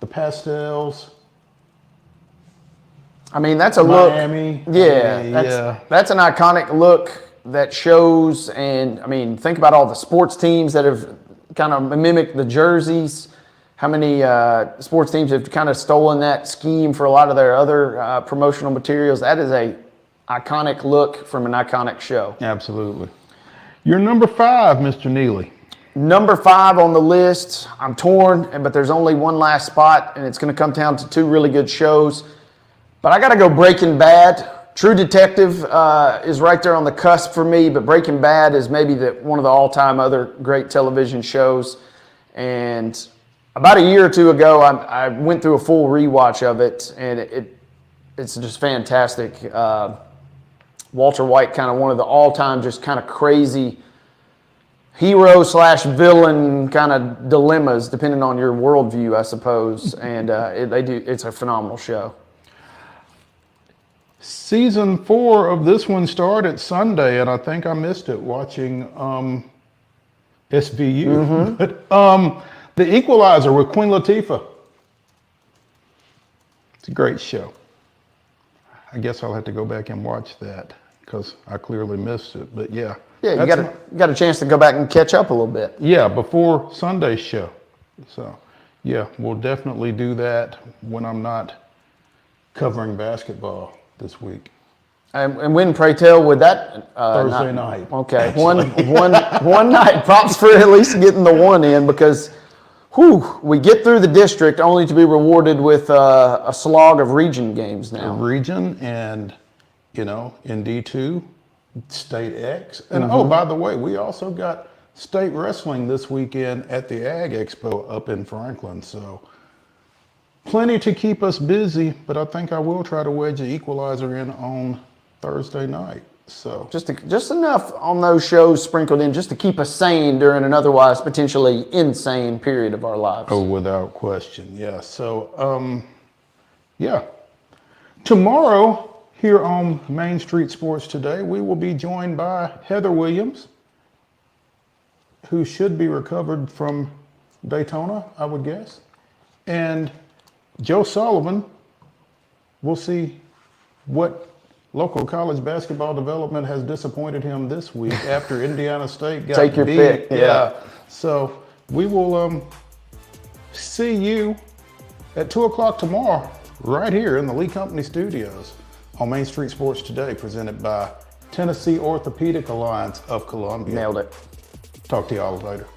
Pastels. I mean, that's a look. Miami. Yeah, that's an iconic look that shows, and I mean, think about all the sports teams that have kind of mimicked the jerseys. How many sports teams have kind of stolen that scheme for a lot of their other promotional materials? That is a iconic look from an iconic show. Absolutely. Your number 5, Mr. Neely. Number 5 on the list. I'm torn, but there's only one last spot, and it's going to come down to 2 really good shows. But I got to go Breaking Bad. True Detective is right there on the cusp for me, but Breaking Bad is maybe one of the all-time other great television shows. And about a year or 2 ago, I went through a full rewatch of it, and it's just fantastic. Walter White, kind of one of the all-time just kind of crazy hero/villain kind of dilemmas, depending on your worldview, I suppose. And it's a phenomenal show. Season 4 of this one started Sunday, and I think I missed it watching SVU. But The Equalizer with Queen Latifah. It's a great show. I guess I'll have to go back and watch that because I clearly missed it. But yeah. Yeah, you got a chance to go back and catch up a little bit. Yeah, before Sunday's show. So yeah, we'll definitely do that when I'm not covering basketball this week. And when, pray tell, would that Thursday night? Okay, one night. Props for at least getting the one in, because we get through the district only to be rewarded with a slog of region games now. Region, and in D2, State X, and oh, by the way, we also got state wrestling this weekend at the Ag Expo up in Franklin. So plenty to keep us busy, but I think I will try to wedge the Equalizer in on Thursday night. So just enough on those shows sprinkled in just to keep us sane during an otherwise potentially insane period of our lives. Oh, without question. Yeah. So, yeah. Tomorrow here on Main Street Sports Today, we will be joined by Heather Williams, who should be recovered from Daytona, I would guess. And Joe Sullivan. We'll see what local college basketball development has disappointed him this week after Indiana State got Take your beat. pick. Yeah. So we will see you at 2 o'clock tomorrow right here in the Lee Company Studios on Main Street Sports Today, presented by Tennessee Orthopedic Alliance of Columbia. Nailed it. Talk to y'all later.